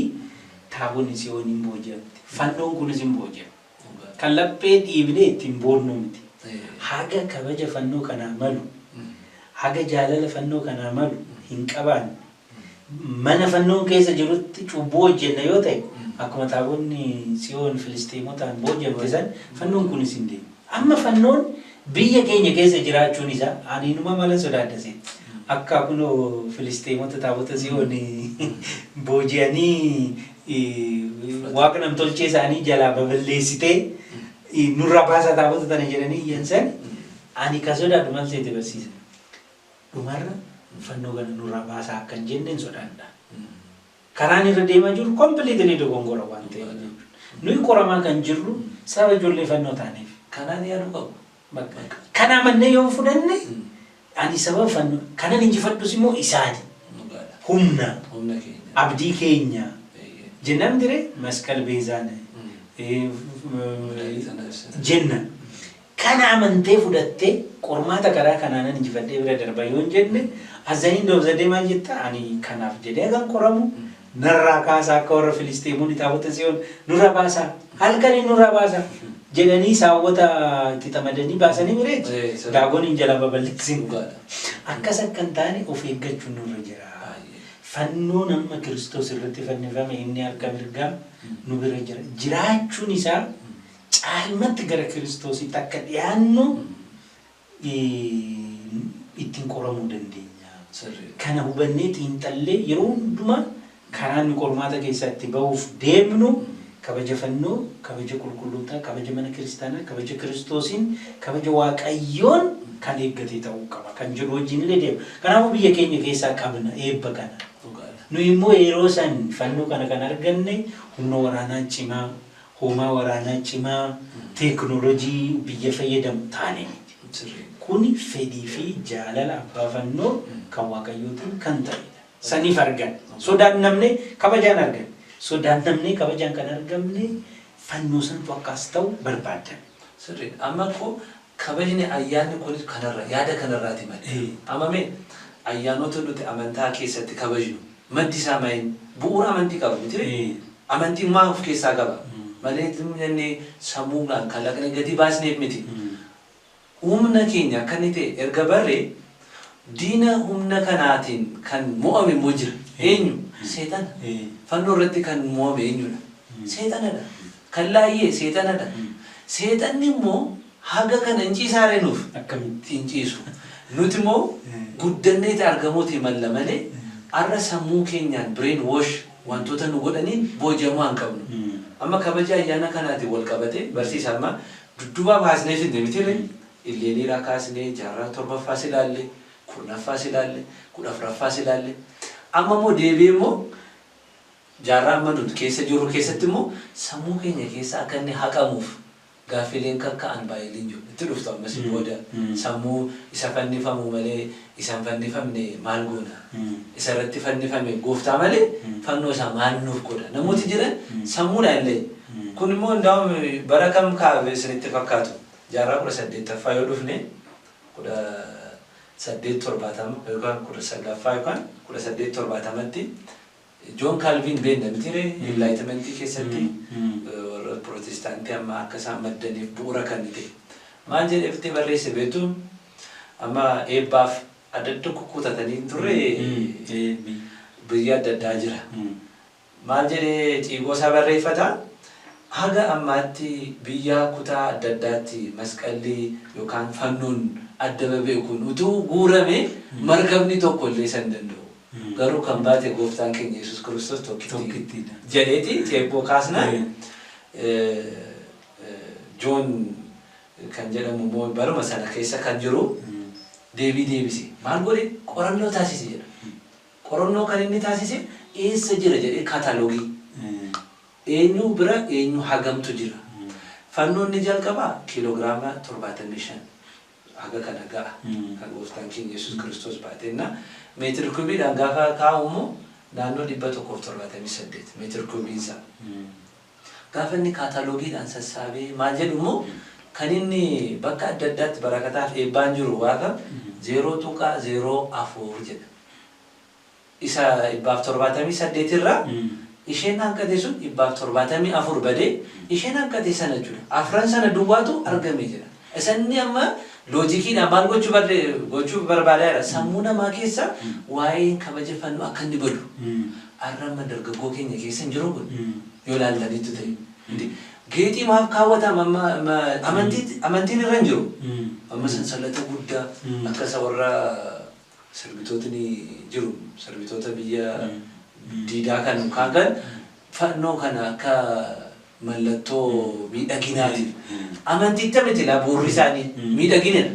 taabonni tsiyoon hin booji'amte fannoon kunis hin booji'ama kan laphee dhiibnee ittiin boonnu miti haga kabaja fannoo kanaa malu haga jaalala fannoo kanaa malu hin qabaanne mana fannoon keessa jirutti cubbuu hojjenna yoo ta'e akkuma taabonni Tsiyoon Filistiimotaan boojjamte san fannoon kunis hin deemu. Amma fannoon biyya keenya keessa jiraachuun isaa ani numa mala sodaadhase. Akka kunoo Filistiimota taabota Tsiyoon booji'anii waaqa namtolchee isaanii jalaa baballeessitee nurra baasa taabota tana jedhanii iyyansan ani ka sodaadhu maal seete barsiisa. Dhumarra fannoo kana nurra baasaa akka hin jenneen sodaadha. Karaan irra deemaa jiru kompiliitilii dogongora waan ta'eef. Nuyi qoramaa kan jirru saba ijoollee fannoo taaneef. Kanaan yaadu qabu. Kana mannee yoo fudhanne ani sababa fannoo kanan injifadhus immoo isaani. Humna abdii keenya jennaan dire masqal beezaana jenna. Kana amantee fudhattee qormaata karaa kanaanan injifadhee bira darba yoo hin jenne azaniin doobsa deemaa jetta ani kanaaf jedhee kan qoramu narraa kaasaa akka warra Filistiimoonni taabota Tsiyoon nurra baasaa halkanii nurra baasaa jedhanii saawwata itti xamadanii baasanii mireechi daagoon hin jala babal'isiin akkas akka hin taane of eeggachuun nurra jira. Fannoon amma Kiristoos irratti fannifame inni harka mirgaa nu bira jira. Jiraachuun isaa caalmatti gara Kiristoositti akka dhiyaannu ittiin qoramuu dandeenya. Kana hubannee xiinxallee yeroo hundumaa karaan nu qormaata keessaa itti ba'uuf deemnu kabaja fannoo, kabaja qulqullootaa, kabaja mana kiristaanaa, kabaja Kiristoosiin, kabaja Waaqayyoon kan eeggate ta'uu qaba. Kan jedhu wajjin illee deema. Kanaafuu biyya keenya keessaa qabna eebba kana. Nu immoo yeroo san fannoo kana kan arganne humna waraanaa cimaa, hoomaa waraanaa cimaa, teeknoolojii biyya fayyadamu taane. Kuni fedhii fi jaalala abbaa fannoo kan Waaqayyootiin kan ta'edha. Saniif argan. Sodaan namne kabajaan argan. Sodaan namne kabajaan kan argamne fannoo santu akkas ta'u barbaadan. Sirrii. Amma ko kabajni ayyaanni kun kanarra yaada kanarraati malee. Amma mee ayyaanota nuti amantaa keessatti kabajnu maddi isaa maayini bu'uura amantii qaba miti. Amantiin maa of keessaa qaba. Malee jennee sammuudhaan kalaqni gadi baasneef miti. Humna keenya kan ta'e erga barree diina humna kanaatiin kan mo'ame immoo jira. Eenyu? Seexana. Fannoo irratti kan mo'ame eenyudha? Seexanadha. Kan laayyee seexanadha. Seexanni immoo haga kana hin ciisaarenuuf akkamitti hin ciisu. Nuti immoo guddanneeti argamuuti malla malee arra sammuu keenyaan brain wash wantoota nu godhaniin booji'amuu hin qabnu. Amma kabaja ayyaana kanaati wal qabate barsiisa amma dudduuba baasnee fidne miti illee dhiiraa kaasnee jaarraa torbaffaas ilaalle kurnaffaas ilaalle kudha afuraffaas ilaalle amma immoo deebi'ee immoo jaarraa amma nuti keessa jiru keessatti immoo sammuu keenya keessa akka inni haqamuuf gaaffileen kakka'an baay'een jiru itti dhuftu ammas booda sammuu isa fannifamu malee isaan fannifamne maal goona isa irratti fannifame gooftaa malee fannoo isaa maal nuuf godha namooti jiran sammuudha illee kun immoo ndaam bara kam kaabe isinitti fakkaatu jaarraa 18ffaa yoo dhufne 1870 yookaan 19ffaa yookaan 1870tti John Calvin beenna mitire enlightenment keessatti warra protestantii amma akka isaan maddaniif bu'uura kan ta'e maal jedheefte barreesse beektu amma eebbaaf adda kukkutatanii turre biyya adda addaa jira maal jedhee ciigoo isaa barreeffata haga ammaatti biyya kutaa adda addaatti masqalli yookaan fannoon adda babeekuun utuu guurame markabni tokko illee san danda'u. Garuu kan baate gooftaan keenya Yesuus Kiristoos tokkitti jedheeti ceebboo kaasnaa Joon kan jedhamu immoo baruma sana keessa kan jiru deebise maal godhe qorannoo taasise jedha. Qorannoo kan inni taasise eessa jira jedhee kaataaloogii eenyu bira eenyu hagamtu jira. Fannoonni jalqabaa kiiloogiraama 75 haga kana ga'a kan gooftaan keenya Yesuus Kiristoos baateenna. Meetir kubiidhaan gaafa kaa'u immoo naannoo 178 meetir kubiinsa. Gaafa inni kaataaloogiidhaan sassaabee maal jedhu immoo kan inni bakka adda addaatti barakataaf eebbaan jiru waaqa 0.04 jedha. Isa 178 irraa isheen hanqate sun 174 badee isheen hanqate sana jechuudha. Afran sana duwwaatu argame jira. Isanni amma loojikii maal gochuu barbaadaa sammuu namaa keessa waa'ee kabaja fannoo akka inni badu arrama dargaggoo keenya keessa hin jiru kun yoo ilaaltanitti ta'e geetii maaf kaawwatama amantiin irra hin jiru amma sansalata guddaa akka isa warra sirbitootni jiru sirbitoota biyya diidaa kan kaagan fannoo kana akka mallattoo miidhaginaatiif amantiitti miti laa bu'uurri isaanii miidhaginadha.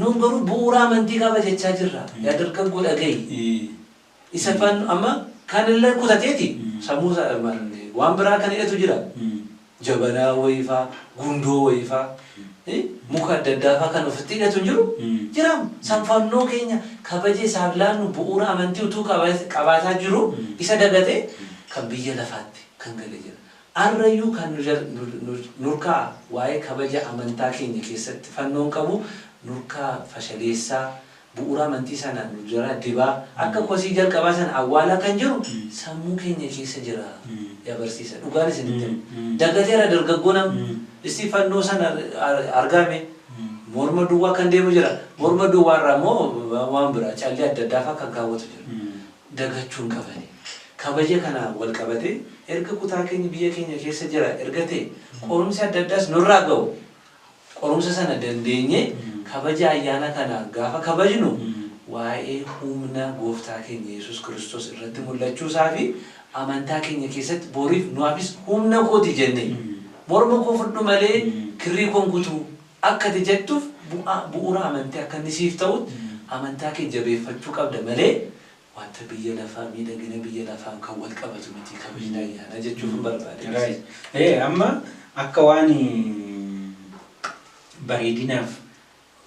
Nuun garuu bu'uura amantii qaba jechaa jirra. Yaa dargaggoo dhagahi. Isa fannoo amma kanillee kutateeti sammuu waan biraa kan hidhatu jira. Jabanaa wayifaa, gundoo wayifaa, muka adda addaa kan ofitti hidhatu hin jiru. Jiraam sanfannoo keenya kabaja isaaf laannu bu'uura amantii utuu qabaataa jiru isa dagatee kan biyya lafaatti kan galee jira. Arrayyuu kan nurkaa waa'ee kabaja amantaa keenya keessatti fannoon qabu nurkaa fashaleessaa bu'uura amantii sana nu jira dibaa akka kosii jalqabaa sana awwaalaa kan jiru sammuu keenya keessa jira yabarsiisa dhugaan isinitti dagateera dargaggoo isti fannoo sana argame morma duwwaa kan deemu jira morma duwwaa irraa immoo waan biraa callee adda addaa kan kaawwatu jira dagachuun qabani kabaja kana wal qabate erga kutaa keenya biyya keenya keessa jira erga ta'e qorumsa adda addaas nurraa ga'u qorumsa sana dandeenye kabaja ayyaana kana gaafa kabajnu waa'ee humna gooftaa keenya Yesuus Kiristoos irratti mul'achuusaa fi amantaa keenya keessatti boriif nuufis humna kooti jenne morma koo fudhu malee kirrii koon kutuu akka jettuuf bu'uura amantii akka inni siif ta'u amantaa kee jabeeffachuu qabda malee wanta biyya lafaa miidhagina biyya lafaan kan wal qabatu miti kabajni ayyaana jechuuf barbaade. Amma akka waan bareedinaaf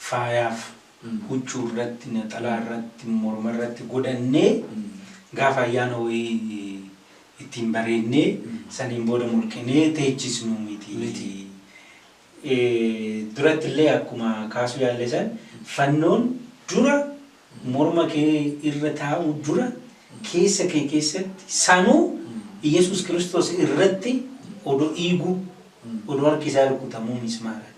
faayaaf huccuu irratti naxalaa irratti morma irratti godhannee gaafa ayyaana wayii ittiin bareednee saniin booda mulqinee teechisnu miti. Duratti illee akkuma kaasuu yaalle san fannoon dura morma kee irra taa'u dura keessa kee keessatti sanuu Yesuus Kiristoos irratti odoo dhiigu odoo harki isaa rukutamuu mismaara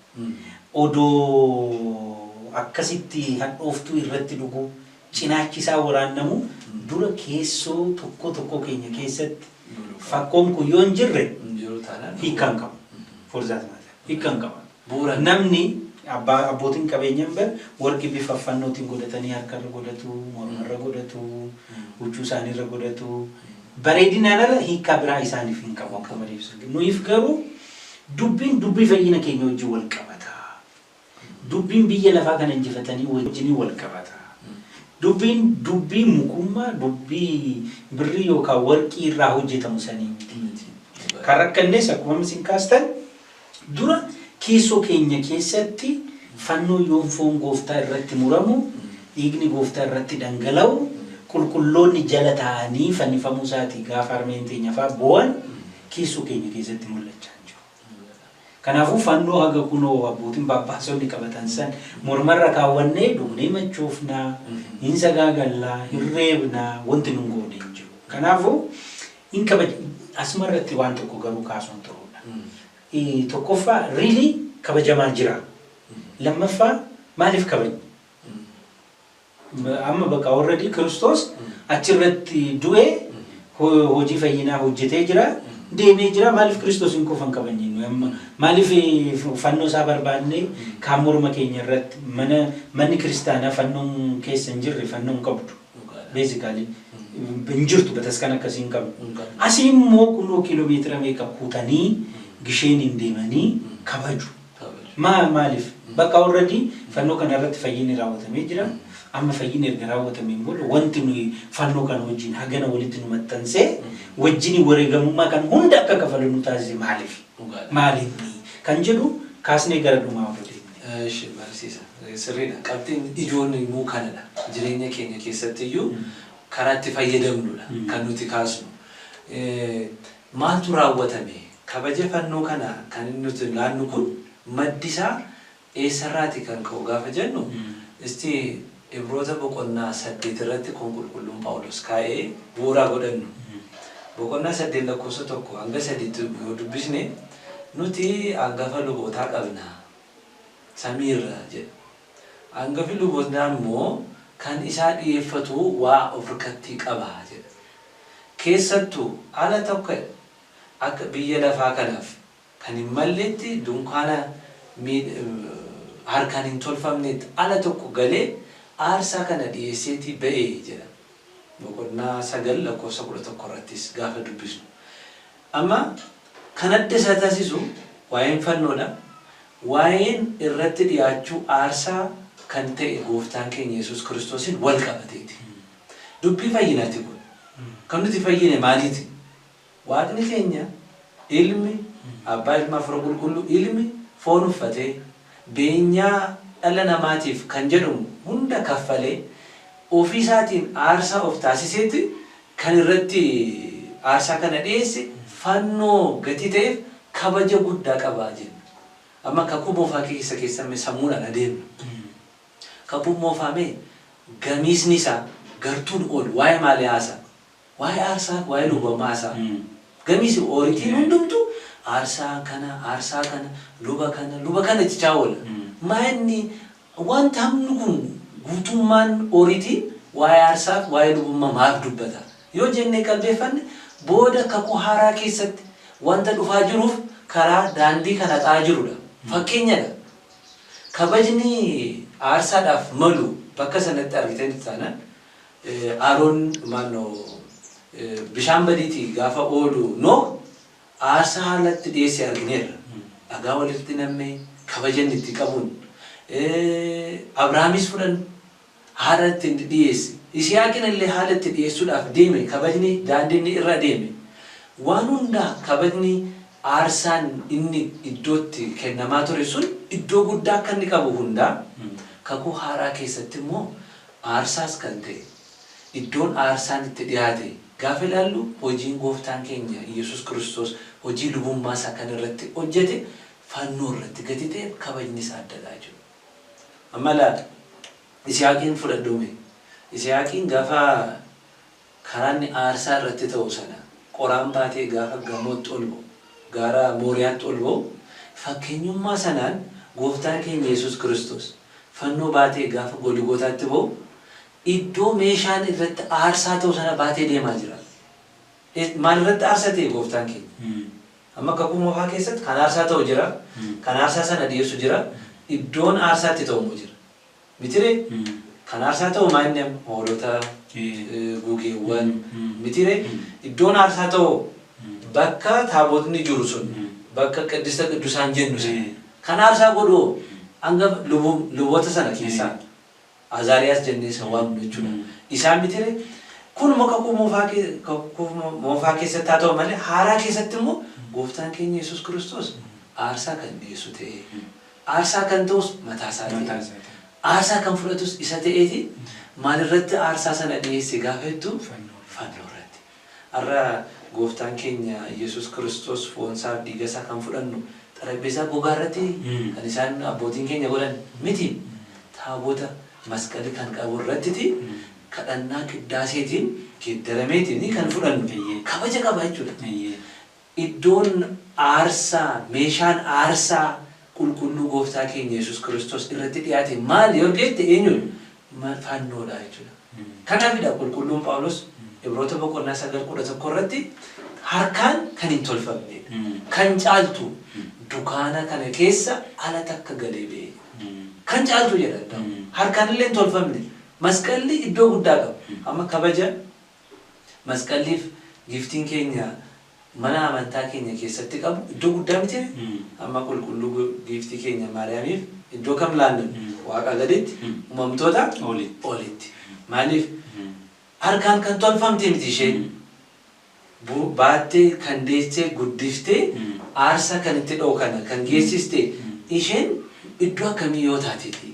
odoo akkasitti hadhooftuu irratti dhugu cinaachi isaa waraannamu dura keessoo tokko keenya keessatti fakkoon kun yoo hin jirre hiikkaan qabu hiikkaan qaba namni abbootiin qabeenyaan bar warqi bifa fannootiin godhatanii harkarra godhatu mormarra godhatu huccuu isaaniirra godhatu bareedinaan ala hiikkaa biraa isaaniif hin qabu akka malee nuuf garuu dubbii fayyina keenya wajjin wal qabata dubbiin biyya lafaa kana injifatanii wajjin wal qabata dubbii mukummaa dubbii birrii yookaan warqii irraa hojjetamu sanii kan rakkannees akkuma isin kaastan dura keessoo keenya keessatti fannoo yoon foon gooftaa irratti muramu dhiigni gooftaa irratti dhangala'u qulqulloonni jala ta'anii fannifamuu isaatii gaafa harmeen teenya fa'aa bo'an keessoo keenya keessatti mul'achaa jiru. Kanaafuu fannoo haga kunoo abbootiin baabbaasonni qabatan san mormarra kaawwannee dhugnee machoofnaa hin sagaagallaa hin reebnaa wanti nun goone hin jiru. Kanaafuu hin kabaja asumarratti waan tokko garuu kaasuun ta'udha. Tokkoffaa really kabajamaa jira. Lammaffaa maaliif kabajni? Amma bakka already Kiristoos achirratti du'ee hojii fayyinaa hojjetee jira deemee jira maaliif Kiristoos hin kufan kabajni? Maaliif fannoo isaa barbaadnee kaan morma keenya irratti manni kiristaanaa fannoon keessa hin jirre fannoon qabdu basically hin jirtu bataskan akkasii hin qabdu. Asii immoo kunoo kiiloomeetira meeqa kuutanii gisheen hin deemanii kabaju. Maaliif? Bakka already fannoo kana irratti fayyinni raawwatamee jira. Amma fayyinni erga raawwatameen booda wanti nuyi fannoo kana wajjin hagana walitti nu maxxansee wajjin wareegamummaa kan hunda akka kafalu nu taasise maaliif? Maaliif kan jedhu kaasnee gara dhumaa odeeffannoo. Eesh barsiisa. Sirriidha. Qabxiin ijoon immoo kanadha. Jireenya keenya keessatti iyyuu karaa itti fayyadamnudha kan nuti kaasnu. Maaltu raawwatame? Kabaja fannoo kana kan nuti laannu kun maddisaa eessarraati kan ka'u gaafa jennu isti Ibroota boqonnaa 8 irratti kun qulqulluun Phaawulos kaa'ee bu'uuraa godhannu. Boqonnaa 8 lakkoofsa 1 hanga 3 yoo dubbisne nuti hangafa lubootaa qabna. samiirra jedha. Hangafi lubootaa immoo kan isaa dhiyeeffatu waa of harkatti qaba jedha. Keessattuu ala tokko akka biyya lafaa kanaaf kan hin malletti dunkaana harkaan hin tolfamnetti ala tokko galee aarsaa kana dhiyeesseetii ba'ee jedha. Boqonnaa 9:11 irrattis gaafa dubbisnu. Amma kan adda isaa taasisu waa'een fannoodha. Waa'een irratti dhiyaachuu aarsaa kan ta'e gooftaan keenya Yesuus Kiristoosiin wal qabateeti. Dubbii fayyinaati kun. Kan nuti fayyine maaliiti? Waaqni keenya ilmi abbaa ilmaa fira qulqulluu ilmi foon uffatee beenyaa dhala namaatiif kan jedhamu hunda kaffalee ofii isaatiin aarsaa of taasiseeti kan irratti aarsaa kana dhiyeesse fannoo gatii ta'eef kabaja guddaa qabaa jenna. Amma kakuu moofaa keessatti sammuudhaan adeemna. Kakuu moofamee gamiisni isaa gartuun oolu waa'ee maalii haasaa? Waa'ee aarsaa, waa'ee lubummaa haasaa. Gamiisi ooritiin hundumtu aarsaa kana, luba kana jechaa oola. Maa'inni wanta hamni kun guutummaan ooritiin waa'ee aarsaaf, waa'ee lubummaa maaf dubbata? Yoo jennee qalbeeffanne booda kakuu haaraa keessatti wanta dhufaa jiruuf karaa daandii kana xaa jirudha. Fakkeenyadha. Kabajni aarsaadhaaf malu bakka sanatti argitanii taanaan Aroon bishaan badiitii gaafa oolu Noah aarsaa haalatti dhiyeessee argineerra. Dhagaa walitti nammee kabajan itti qabuun Abrahaamis fudhan haala itti dhiyeesse. Yisihaaqin illee haala itti dhiyeessuudhaaf deeme kabajni daandii irra deeme. Waan hundaa kabajni aarsaan inni iddootti kennamaa ture sun iddoo guddaa akka inni qabu hundaa kakuu haaraa keessatti immoo aarsaas kan ta'e iddoon aarsaan itti dhiyaate gaafa ilaallu hojiin gooftaan keenya Yesuus Kiristoos hojii lubummaa isaa kan irratti hojjete fannoo irratti gadi ta'e kabajni isaa addadhaa jiru. Amma laata Yisihaaqiin fudhadhume. Yisihaaqiin gaafa karaanni aarsaa irratti ta'u sana qoraan baatee gaafa gamootti ol ba'u gaara Mooriyaatti ol ba'u fakkeenyummaa sanaan gooftaan keenya Yesuus Kiristoos fannoo baatee gaafa Golgootaatti ba'u iddoo meeshaan irratti aarsaa ta'u sana baatee deemaa jira. Maal irratti aarsaa ta'e gooftaan keenya? Amma kakuu moofaa keessatti kan aarsaa ta'u jira, kan aarsaa sana dhiyeessu jira, iddoon aarsaatti ta'u immoo jira. Mitiree kan aarsaa ta'u maanni hoolota gugeewwan mitiree iddoon aarsaa ta'u bakka taabotni jiru sun bakka qaddisa qidusaan jennu sana kan aarsaa godhu hanga luboota sana keessaa Azaariyaas jennee isa waamnu jechuudha. Isaan mitiree kun kakuu moofaa keessatti haa ta'u malee haaraa keessatti immoo gooftaan keenya Yesuus Kiristoos aarsaa kan dhiyeessu ta'e aarsaa kan ta'us mataa isaatii aarsaa kan fudhatus isa ta'eeti maalirratti aarsaa sana dhiyeesse gaafa jettu fannoo irratti. Har'a gooftaan keenya Yesuus Kiristoos foonsaaf dhiigasaa kan fudhannu xarapheezaa gogaa irratti kan isaan abbootiin keenya godhan miti taabota masqalii kan qabu irratti kadhannaa qiddaaseetiin geeddarameetiin kan fudhannu kabaja qaba jechuudha. Iddoon aarsaa meeshaan aarsaa qulqulluu gooftaa keenya Yesuus Kiristoos irratti dhiyaate maali yoo jette eenyuun fannoodha jechuudha. Kanaafidha qulqulluun Phaawulos Ibroota boqonnaa 9:11 irratti harkaan kan hin tolfamnedha. Kan caaltu dukaana kana keessa ala takka galee ba'e. Kan caaltu jedha. Harkaan illee hin tolfamne. Masqalli iddoo guddaa qaba. Amma kabaja masqalliif giftiin keenya mana amantaa keenya keessatti qabu iddoo guddaa miti. Amma qulqulluu giftii keenya Maariyaamiif iddoo kam laannu Waaqa gaditti uumamtoota olitti. Maaliif harkaan kan tolfamte miti isheen baattee kan deessee guddiftee aarsaa kan itti dha'u kana kan geessiste isheen iddoo akkamii yoo taateeti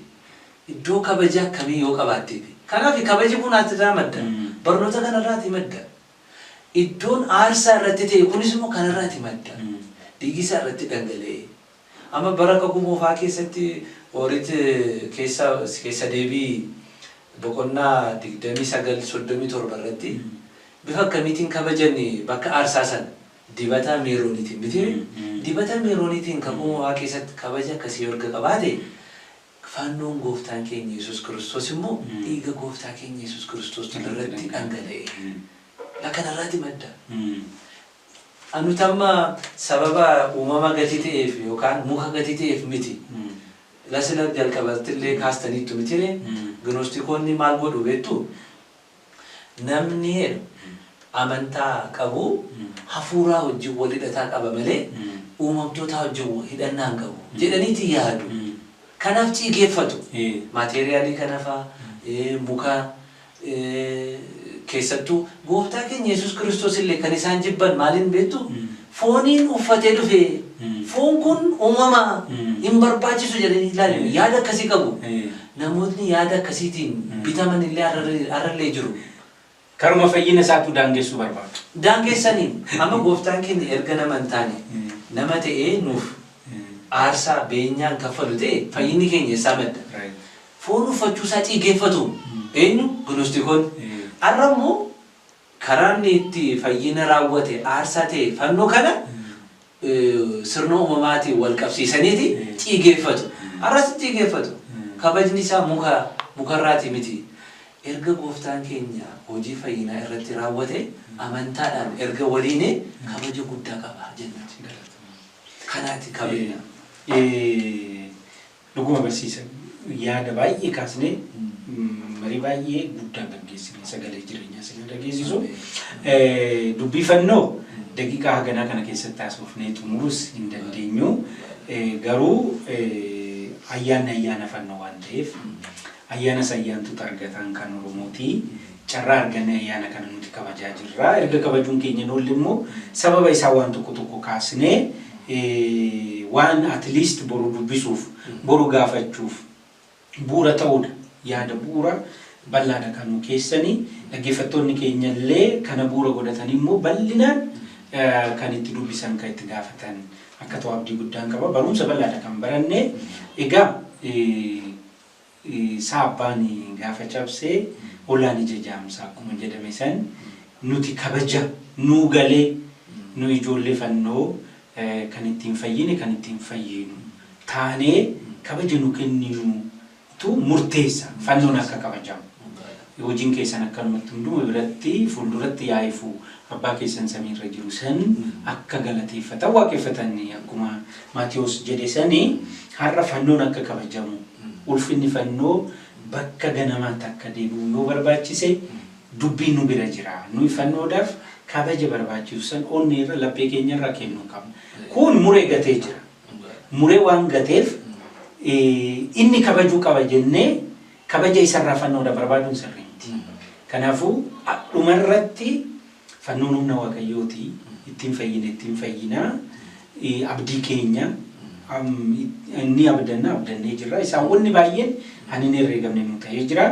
iddoo kabaja akkamii yoo qabaatteeti. Kanaaf kabaji kun asirraa madda barnoota kanarraati madda. Iddoon aarsaa irratti ta'e kunis immoo kanarraati madda. Dhiigisaa irratti dhangala'e. Amma bara kakuu moofaa keessatti horiitti keessa deebii boqonnaa 29:37 irratti bifa akkamiitiin kabajan bakka aarsaa sana dibata meerooniitiin miti. Dibata meerooniitiin kakuu moofaa keessatti kabaja akkasii erga qabaate fannoon gooftaan keenya Yesuus Kiristoos immoo dhiiga gooftaa keenya Yesuus Kiristoos irratti dhangala'e. Lakanarraati madda. Anu tamma sababa uumama gatii ta'eef yookaan muka gatii ta'eef miti. Lasila jalqabatillee kaastaniitu mitire gnoostikoonni maal godhu beektu namni amantaa qabu hafuuraa wajjin wal hidhataa qaba malee uumamtoota wajjin hidhannaa hin qabu jedhaniiti yaadu. Kanaaf ciigeeffatu maateeriyaalii kanafaa muka keessattuu gooftaa keenya Yesuus Kiristoos illee kan isaan jibban maaliin beektu fooniin uffatee dhufe foon kun uumama hin barbaachisu jedhanii ilaalan yaada akkasii qabu. Namootni yaada akkasiitiin bitaman illee arrallee jiru. Karuma fayyina isaatu daangessu barbaadu. Daangeessaniin amma gooftaan keenya erga nama hin taane nama ta'ee nuuf aarsaa beenyaan kaffalu ta'e fayyinni keenya isaa madda. Foon uffachuu isaa ciigeeffatu eenyu gnoostikoonni. Arramu karaan itti fayyina raawwate aarsaa ta'e fannoo kana sirna uumamaatiin wal qabsiisaniiti ciigeeffatu. Arras ciigeeffatu. Kabajni isaa mukarraati miti. Erga gooftaan keenya hojii fayyinaa irratti raawwate amantaadhaan erga waliin kabaja guddaa qaba jennati. Kanaati kabajna. Dhuguma barsiisan yaada baay'ee kaasnee marii baay'ee guddaa gaggeessine sagalee jireenyaa sirna dhageessisu. Dubbii fannoo daqiiqaa haganaa kana keessatti haasofnee xumuruus hin dandeenyu. Garuu ayyaana fannoo waan ta'eef ayyaana ayyaantuutu argatan kan Oromooti. Carraa arganne ayyaana kana nuti kabajaa jirra. Erga kabajuun keenya noolli immoo sababa isaa waan tokko kaasnee waan at least boru dubbisuuf boru gaafachuuf bu'uura ta'uudha. Yaada bu'uura bal'aadha kan nu keessanii dhaggeeffattoonni keenya illee kana bu'uura godhatanii immoo bal'inaan kan itti dubbisan kan itti gaafatan akka ta'u abdii guddaan qaba. Barumsa bal'aadha kan baranne. Egaa saabbaan gaafa cabsee olaan ija jaamsaa akkuma jedhame san nuti kabaja nuu galee nu ijoollee fannoo kan ittiin fayyine kan ittiin fayyinu taanee kabaja nu kenninu tu murteessa fannoon akka kabajamu. Hojiin keessan akkanumatti hunduma biratti fuulduratti yaa'ifu abbaa keessan samiirra jiru san akka galateeffatan waaqeffatan akkuma Maatiyos jedhe sanii har'a fannoon akka kabajamu ulfinni fannoo bakka ganamaatti akka deebi'u yoo barbaachise dubbiin nu bira jira. Nuyi fannoodhaaf kabaja barbaachisu san onnee irra laphee keenya irraa kennuu qabna. Kun muree gatee jira. Muree waan gateef inni kabajuu qaba jennee kabaja isarraa fannoodha barbaaduun sirriitti. Kanaafuu dhumarratti fannoon humna waaqayyooti ittiin fayyinaa abdii keenya inni abdannee jirra. Isaan wanni baay'een ani hin herreegamne nu ta'ee jira.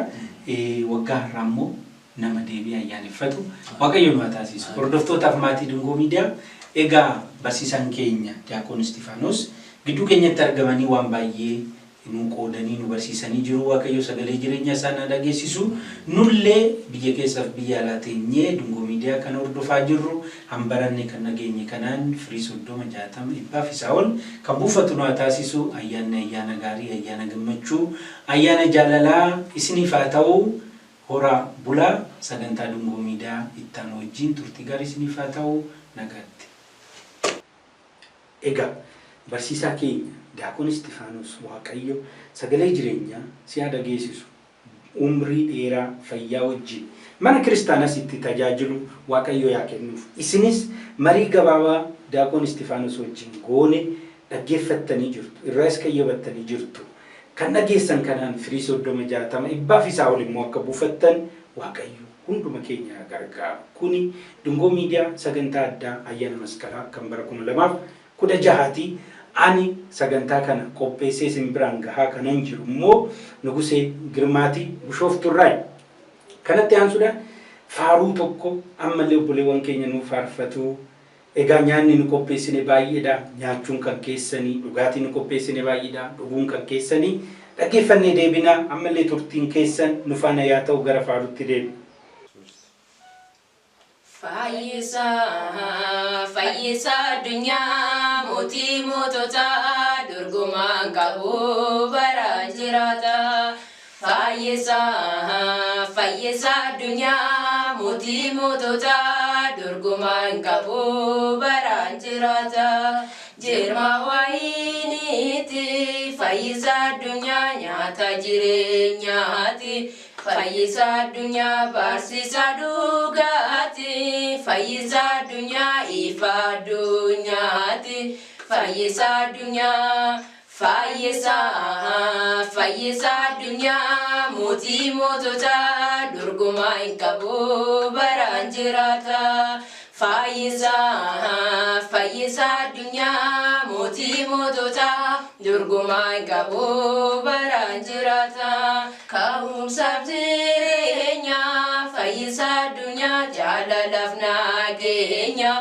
Waggaa har'aa immoo nama deebii ayyaaneffatu waaqayyo nu haa taasisu. Hordoftootaaf maatii Dungoo Miidiyaa egaa barsiisaan keenya Diyaaqoon Istifaanos gidduu keenyatti argamanii waan baay'ee nu qoodanii nu barsiisanii jiru. Waaqayyo sagalee jireenyaa isaan dhageessisu. Nullee biyya keessaaf biyya alaa teenyee Dungoo Miidiyaa kan hordofaa jirru hambaranne kan nageenye kanaan firii 60 60 isaa ol kan buufatu nu haa taasisu. Ayyaana gaarii, ayyaana gammachuu, ayyaana jaalalaa isiniif haa ta'u. Hora bulaa sagantaa Dungoo Miidiyaa ittaan wajjin turtii gaarii isiniif haa ta'u. Nagaatti. Egaa barsiisaa keenya Diyaaqoon Istifaanos waaqayyo sagalee jireenyaa si haa dhageessisu. Umrii dheeraa fayyaa wajjin mana kiristaanaas itti tajaajilu waaqayyo yaa kennuuf. Isinis marii gabaabaa Diyaaqoon Istifaanos wajjin goone dhaggeeffattanii jirtu. Irraas qayyabattanii jirtu. Kan dhageessan kanaan firii 30 60 ibbaaf isaa ol immoo akka buufattan waaqayyo hunduma keenya gargaaru. Kuni Dungoo Miidiyaa sagantaa addaa ayyaana masqalaa kan bara 2016 ani sagantaa kana qopheessee simbiraan gahaa kanan jiru immoo Nugusee Girmaatii Bishoofturraa. Kanatti aansuudhaan faaruu tokko ammallee obboleewwan keenya nu faarfatu. Egaa nyaanni nu qopheessine baay'eedha. Nyaachuun kan keessanii, dhugaatiin nu qopheessine baay'eedha. Dhuguun kan keessanii dhaggeeffannee deebinaa. Ammallee turtiin keessan nu faana yaa ta'u gara faaruutti deebina. Fayyisa addunyaa mootii mootota dorgomaa Durgumaan qabu baraan jiraata. Fayyisa addunyaa mootii moototaa durgumaan qabu baraan jiraata. Jirma wayiiniiti fayyisa addunyaa nyaata jireenyaati. Fayyisa addunyaa barsiisa dhugaati. Fayyisa addunyaa ifa addunyaati. Fayyisa addunyaa fayyisa addunyaa mootii moototaa durgumaan qabu baraan jiraata. Fayyisa addunyaa mootii moototaa durgumaan qabu baraan jiraata. Ka'umsaaf jireenya fayyisa addunyaa jaalalaaf nageenya.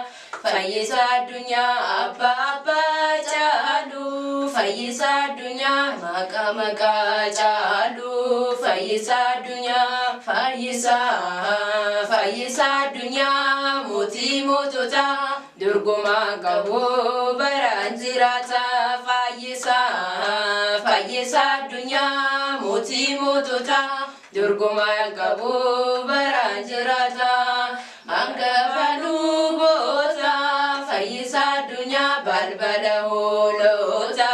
Fayyisa addunyaa abbaa abbaa caalu. Fayyisa addunyaa maqaa maqaa caalu. Fayyisa addunyaa fayyisa addunyaa mootii moototaa durgumaan qabu baraan jiraata. Fayyisa addunyaa mootii moototaa durgumaan qabu baraan jiraata. Hangafa luboota fayyisa addunyaa balbala hoolota.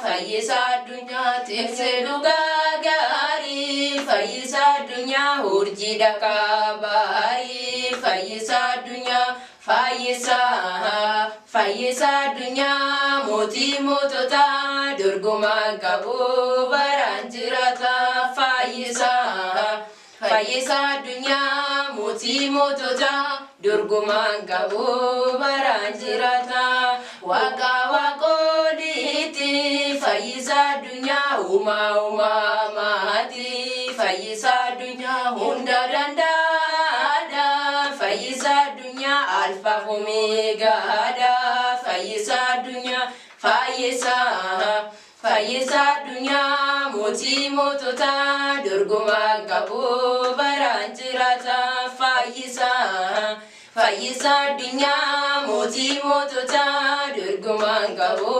Fayyisa addunyaa tiksee dhugaa gaarii. Fayyisa addunyaa urjii dhagaa baarii. Fayyisa addunyaa fayyisa addunyaa mootii moototaa durgumaan qabu baraan jiraata. Fayyisa addunyaa mootii moototaa durgumaan qabu baraan jiraata. Waaqa waaqoliiti fayyisa addunyaa uumamaati. Fayyisa addunyaa hunda danda'aadha. Fayyisa addunyaa alfaaf omeegaadha. Fayyisa addunyaa fayyisa addunyaa mootii moototaa durgumaan qabu baraan jiraata. Fayyisa addunyaa mootii moototaa durgumaan qabu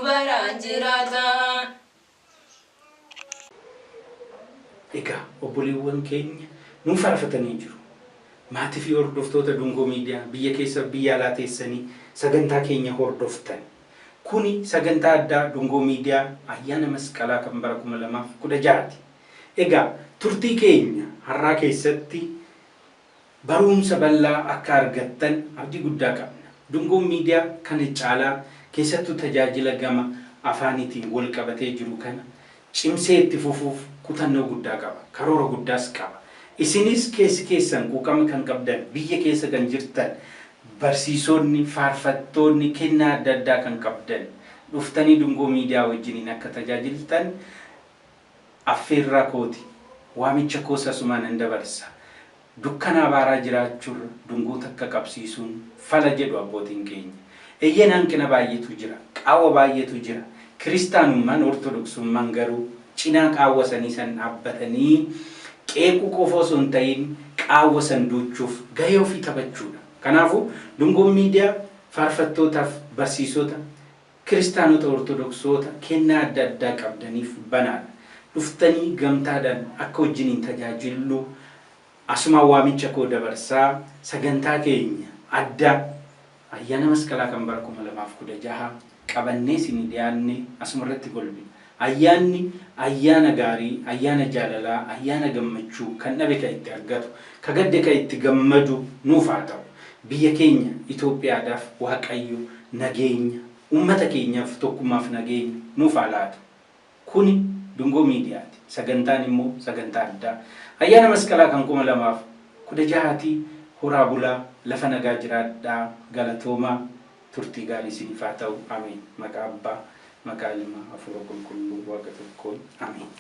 baraan jiraata. Egaa obboleewwan keenya nuuf faarfatanii jiru. Maatii fi hordoftoota Dungoo Miidiyaa biyya keessa biyya alaa teessanii sagantaa keenya hordoftan. Kuni sagantaa addaa Dungoo Miidiyaa ayyaana masqalaa kan bara 2016ti. Egaa turtii keenya har'aa keessatti barumsa bal'aa akka argattan abdii guddaa qabna. Dungoo Miidiyaa kana caalaa keessattuu tajaajila gama afaanitiin wal qabatee jiru kana cimsee itti fufuuf kutannoo guddaa qaba. Karoora guddaas qaba. Isinis keessan quuqama kan qabdan biyya keessa kan jirtan barsiisonni faarfattoonni kennaa adda addaa kan qabdan dhuftanii Dungoo Miidiyaa wajjiniin akka tajaajiltan affeerraa kooti waamicha koosa sumaan hin dabarsa. Dukkanaa baaraa jiraachuurra dungoo takka qabsiisuun fala jedhu abbootiin keenya. Eeyyeen hanqina baay'eetu jira. Qaawwa baay'eetu jira. Kiristaanummaan ortodoksummaan garuu cinaa qaawwa sanii san dhaabbatanii qeequu qofa osoo hin ta'in qaawwa san duuchuuf gahee ofii taphachuudha. Kanaafuu Dungoo Miidiyaa faarfattootaaf barsiisota kiristaanota ortodoksoota kennaa adda addaa qabdaniif banaadha. Dhuftanii gamtaadhaan akka wajjiniin tajaajillu asuma waamicha koo dabarsaa sagantaa keenya adda ayyaana masqalaa kan bara 2016 qabannee isin dhiyaanne asuma irratti golbina. Ayyaanni ayyaana gaarii, ayyaana jaalalaa, ayyaana gammachuu kan dhabe kan itti argatu, ka gadde kan itti gammadu nuuf haa ta'u. Biyya keenya Itoophiyaadhaaf Waaqayyo nageenya, uummata keenyaaf tokkummaaf nageenya nuuf haa laatu. Kuni Dungoo Miidiyaati. Sagantaan immoo sagantaa addaa. Ayyaana masqalaa kan 2016 horaa bulaa lafa nagaa jiraadhaa galatoomaa turtii gaarii isiniif haa ta'u. Ameen. Maqaa Abbaa maqaa Ilmaa Hafuura Qulqulluu Waaqa tokkoon. Ameen.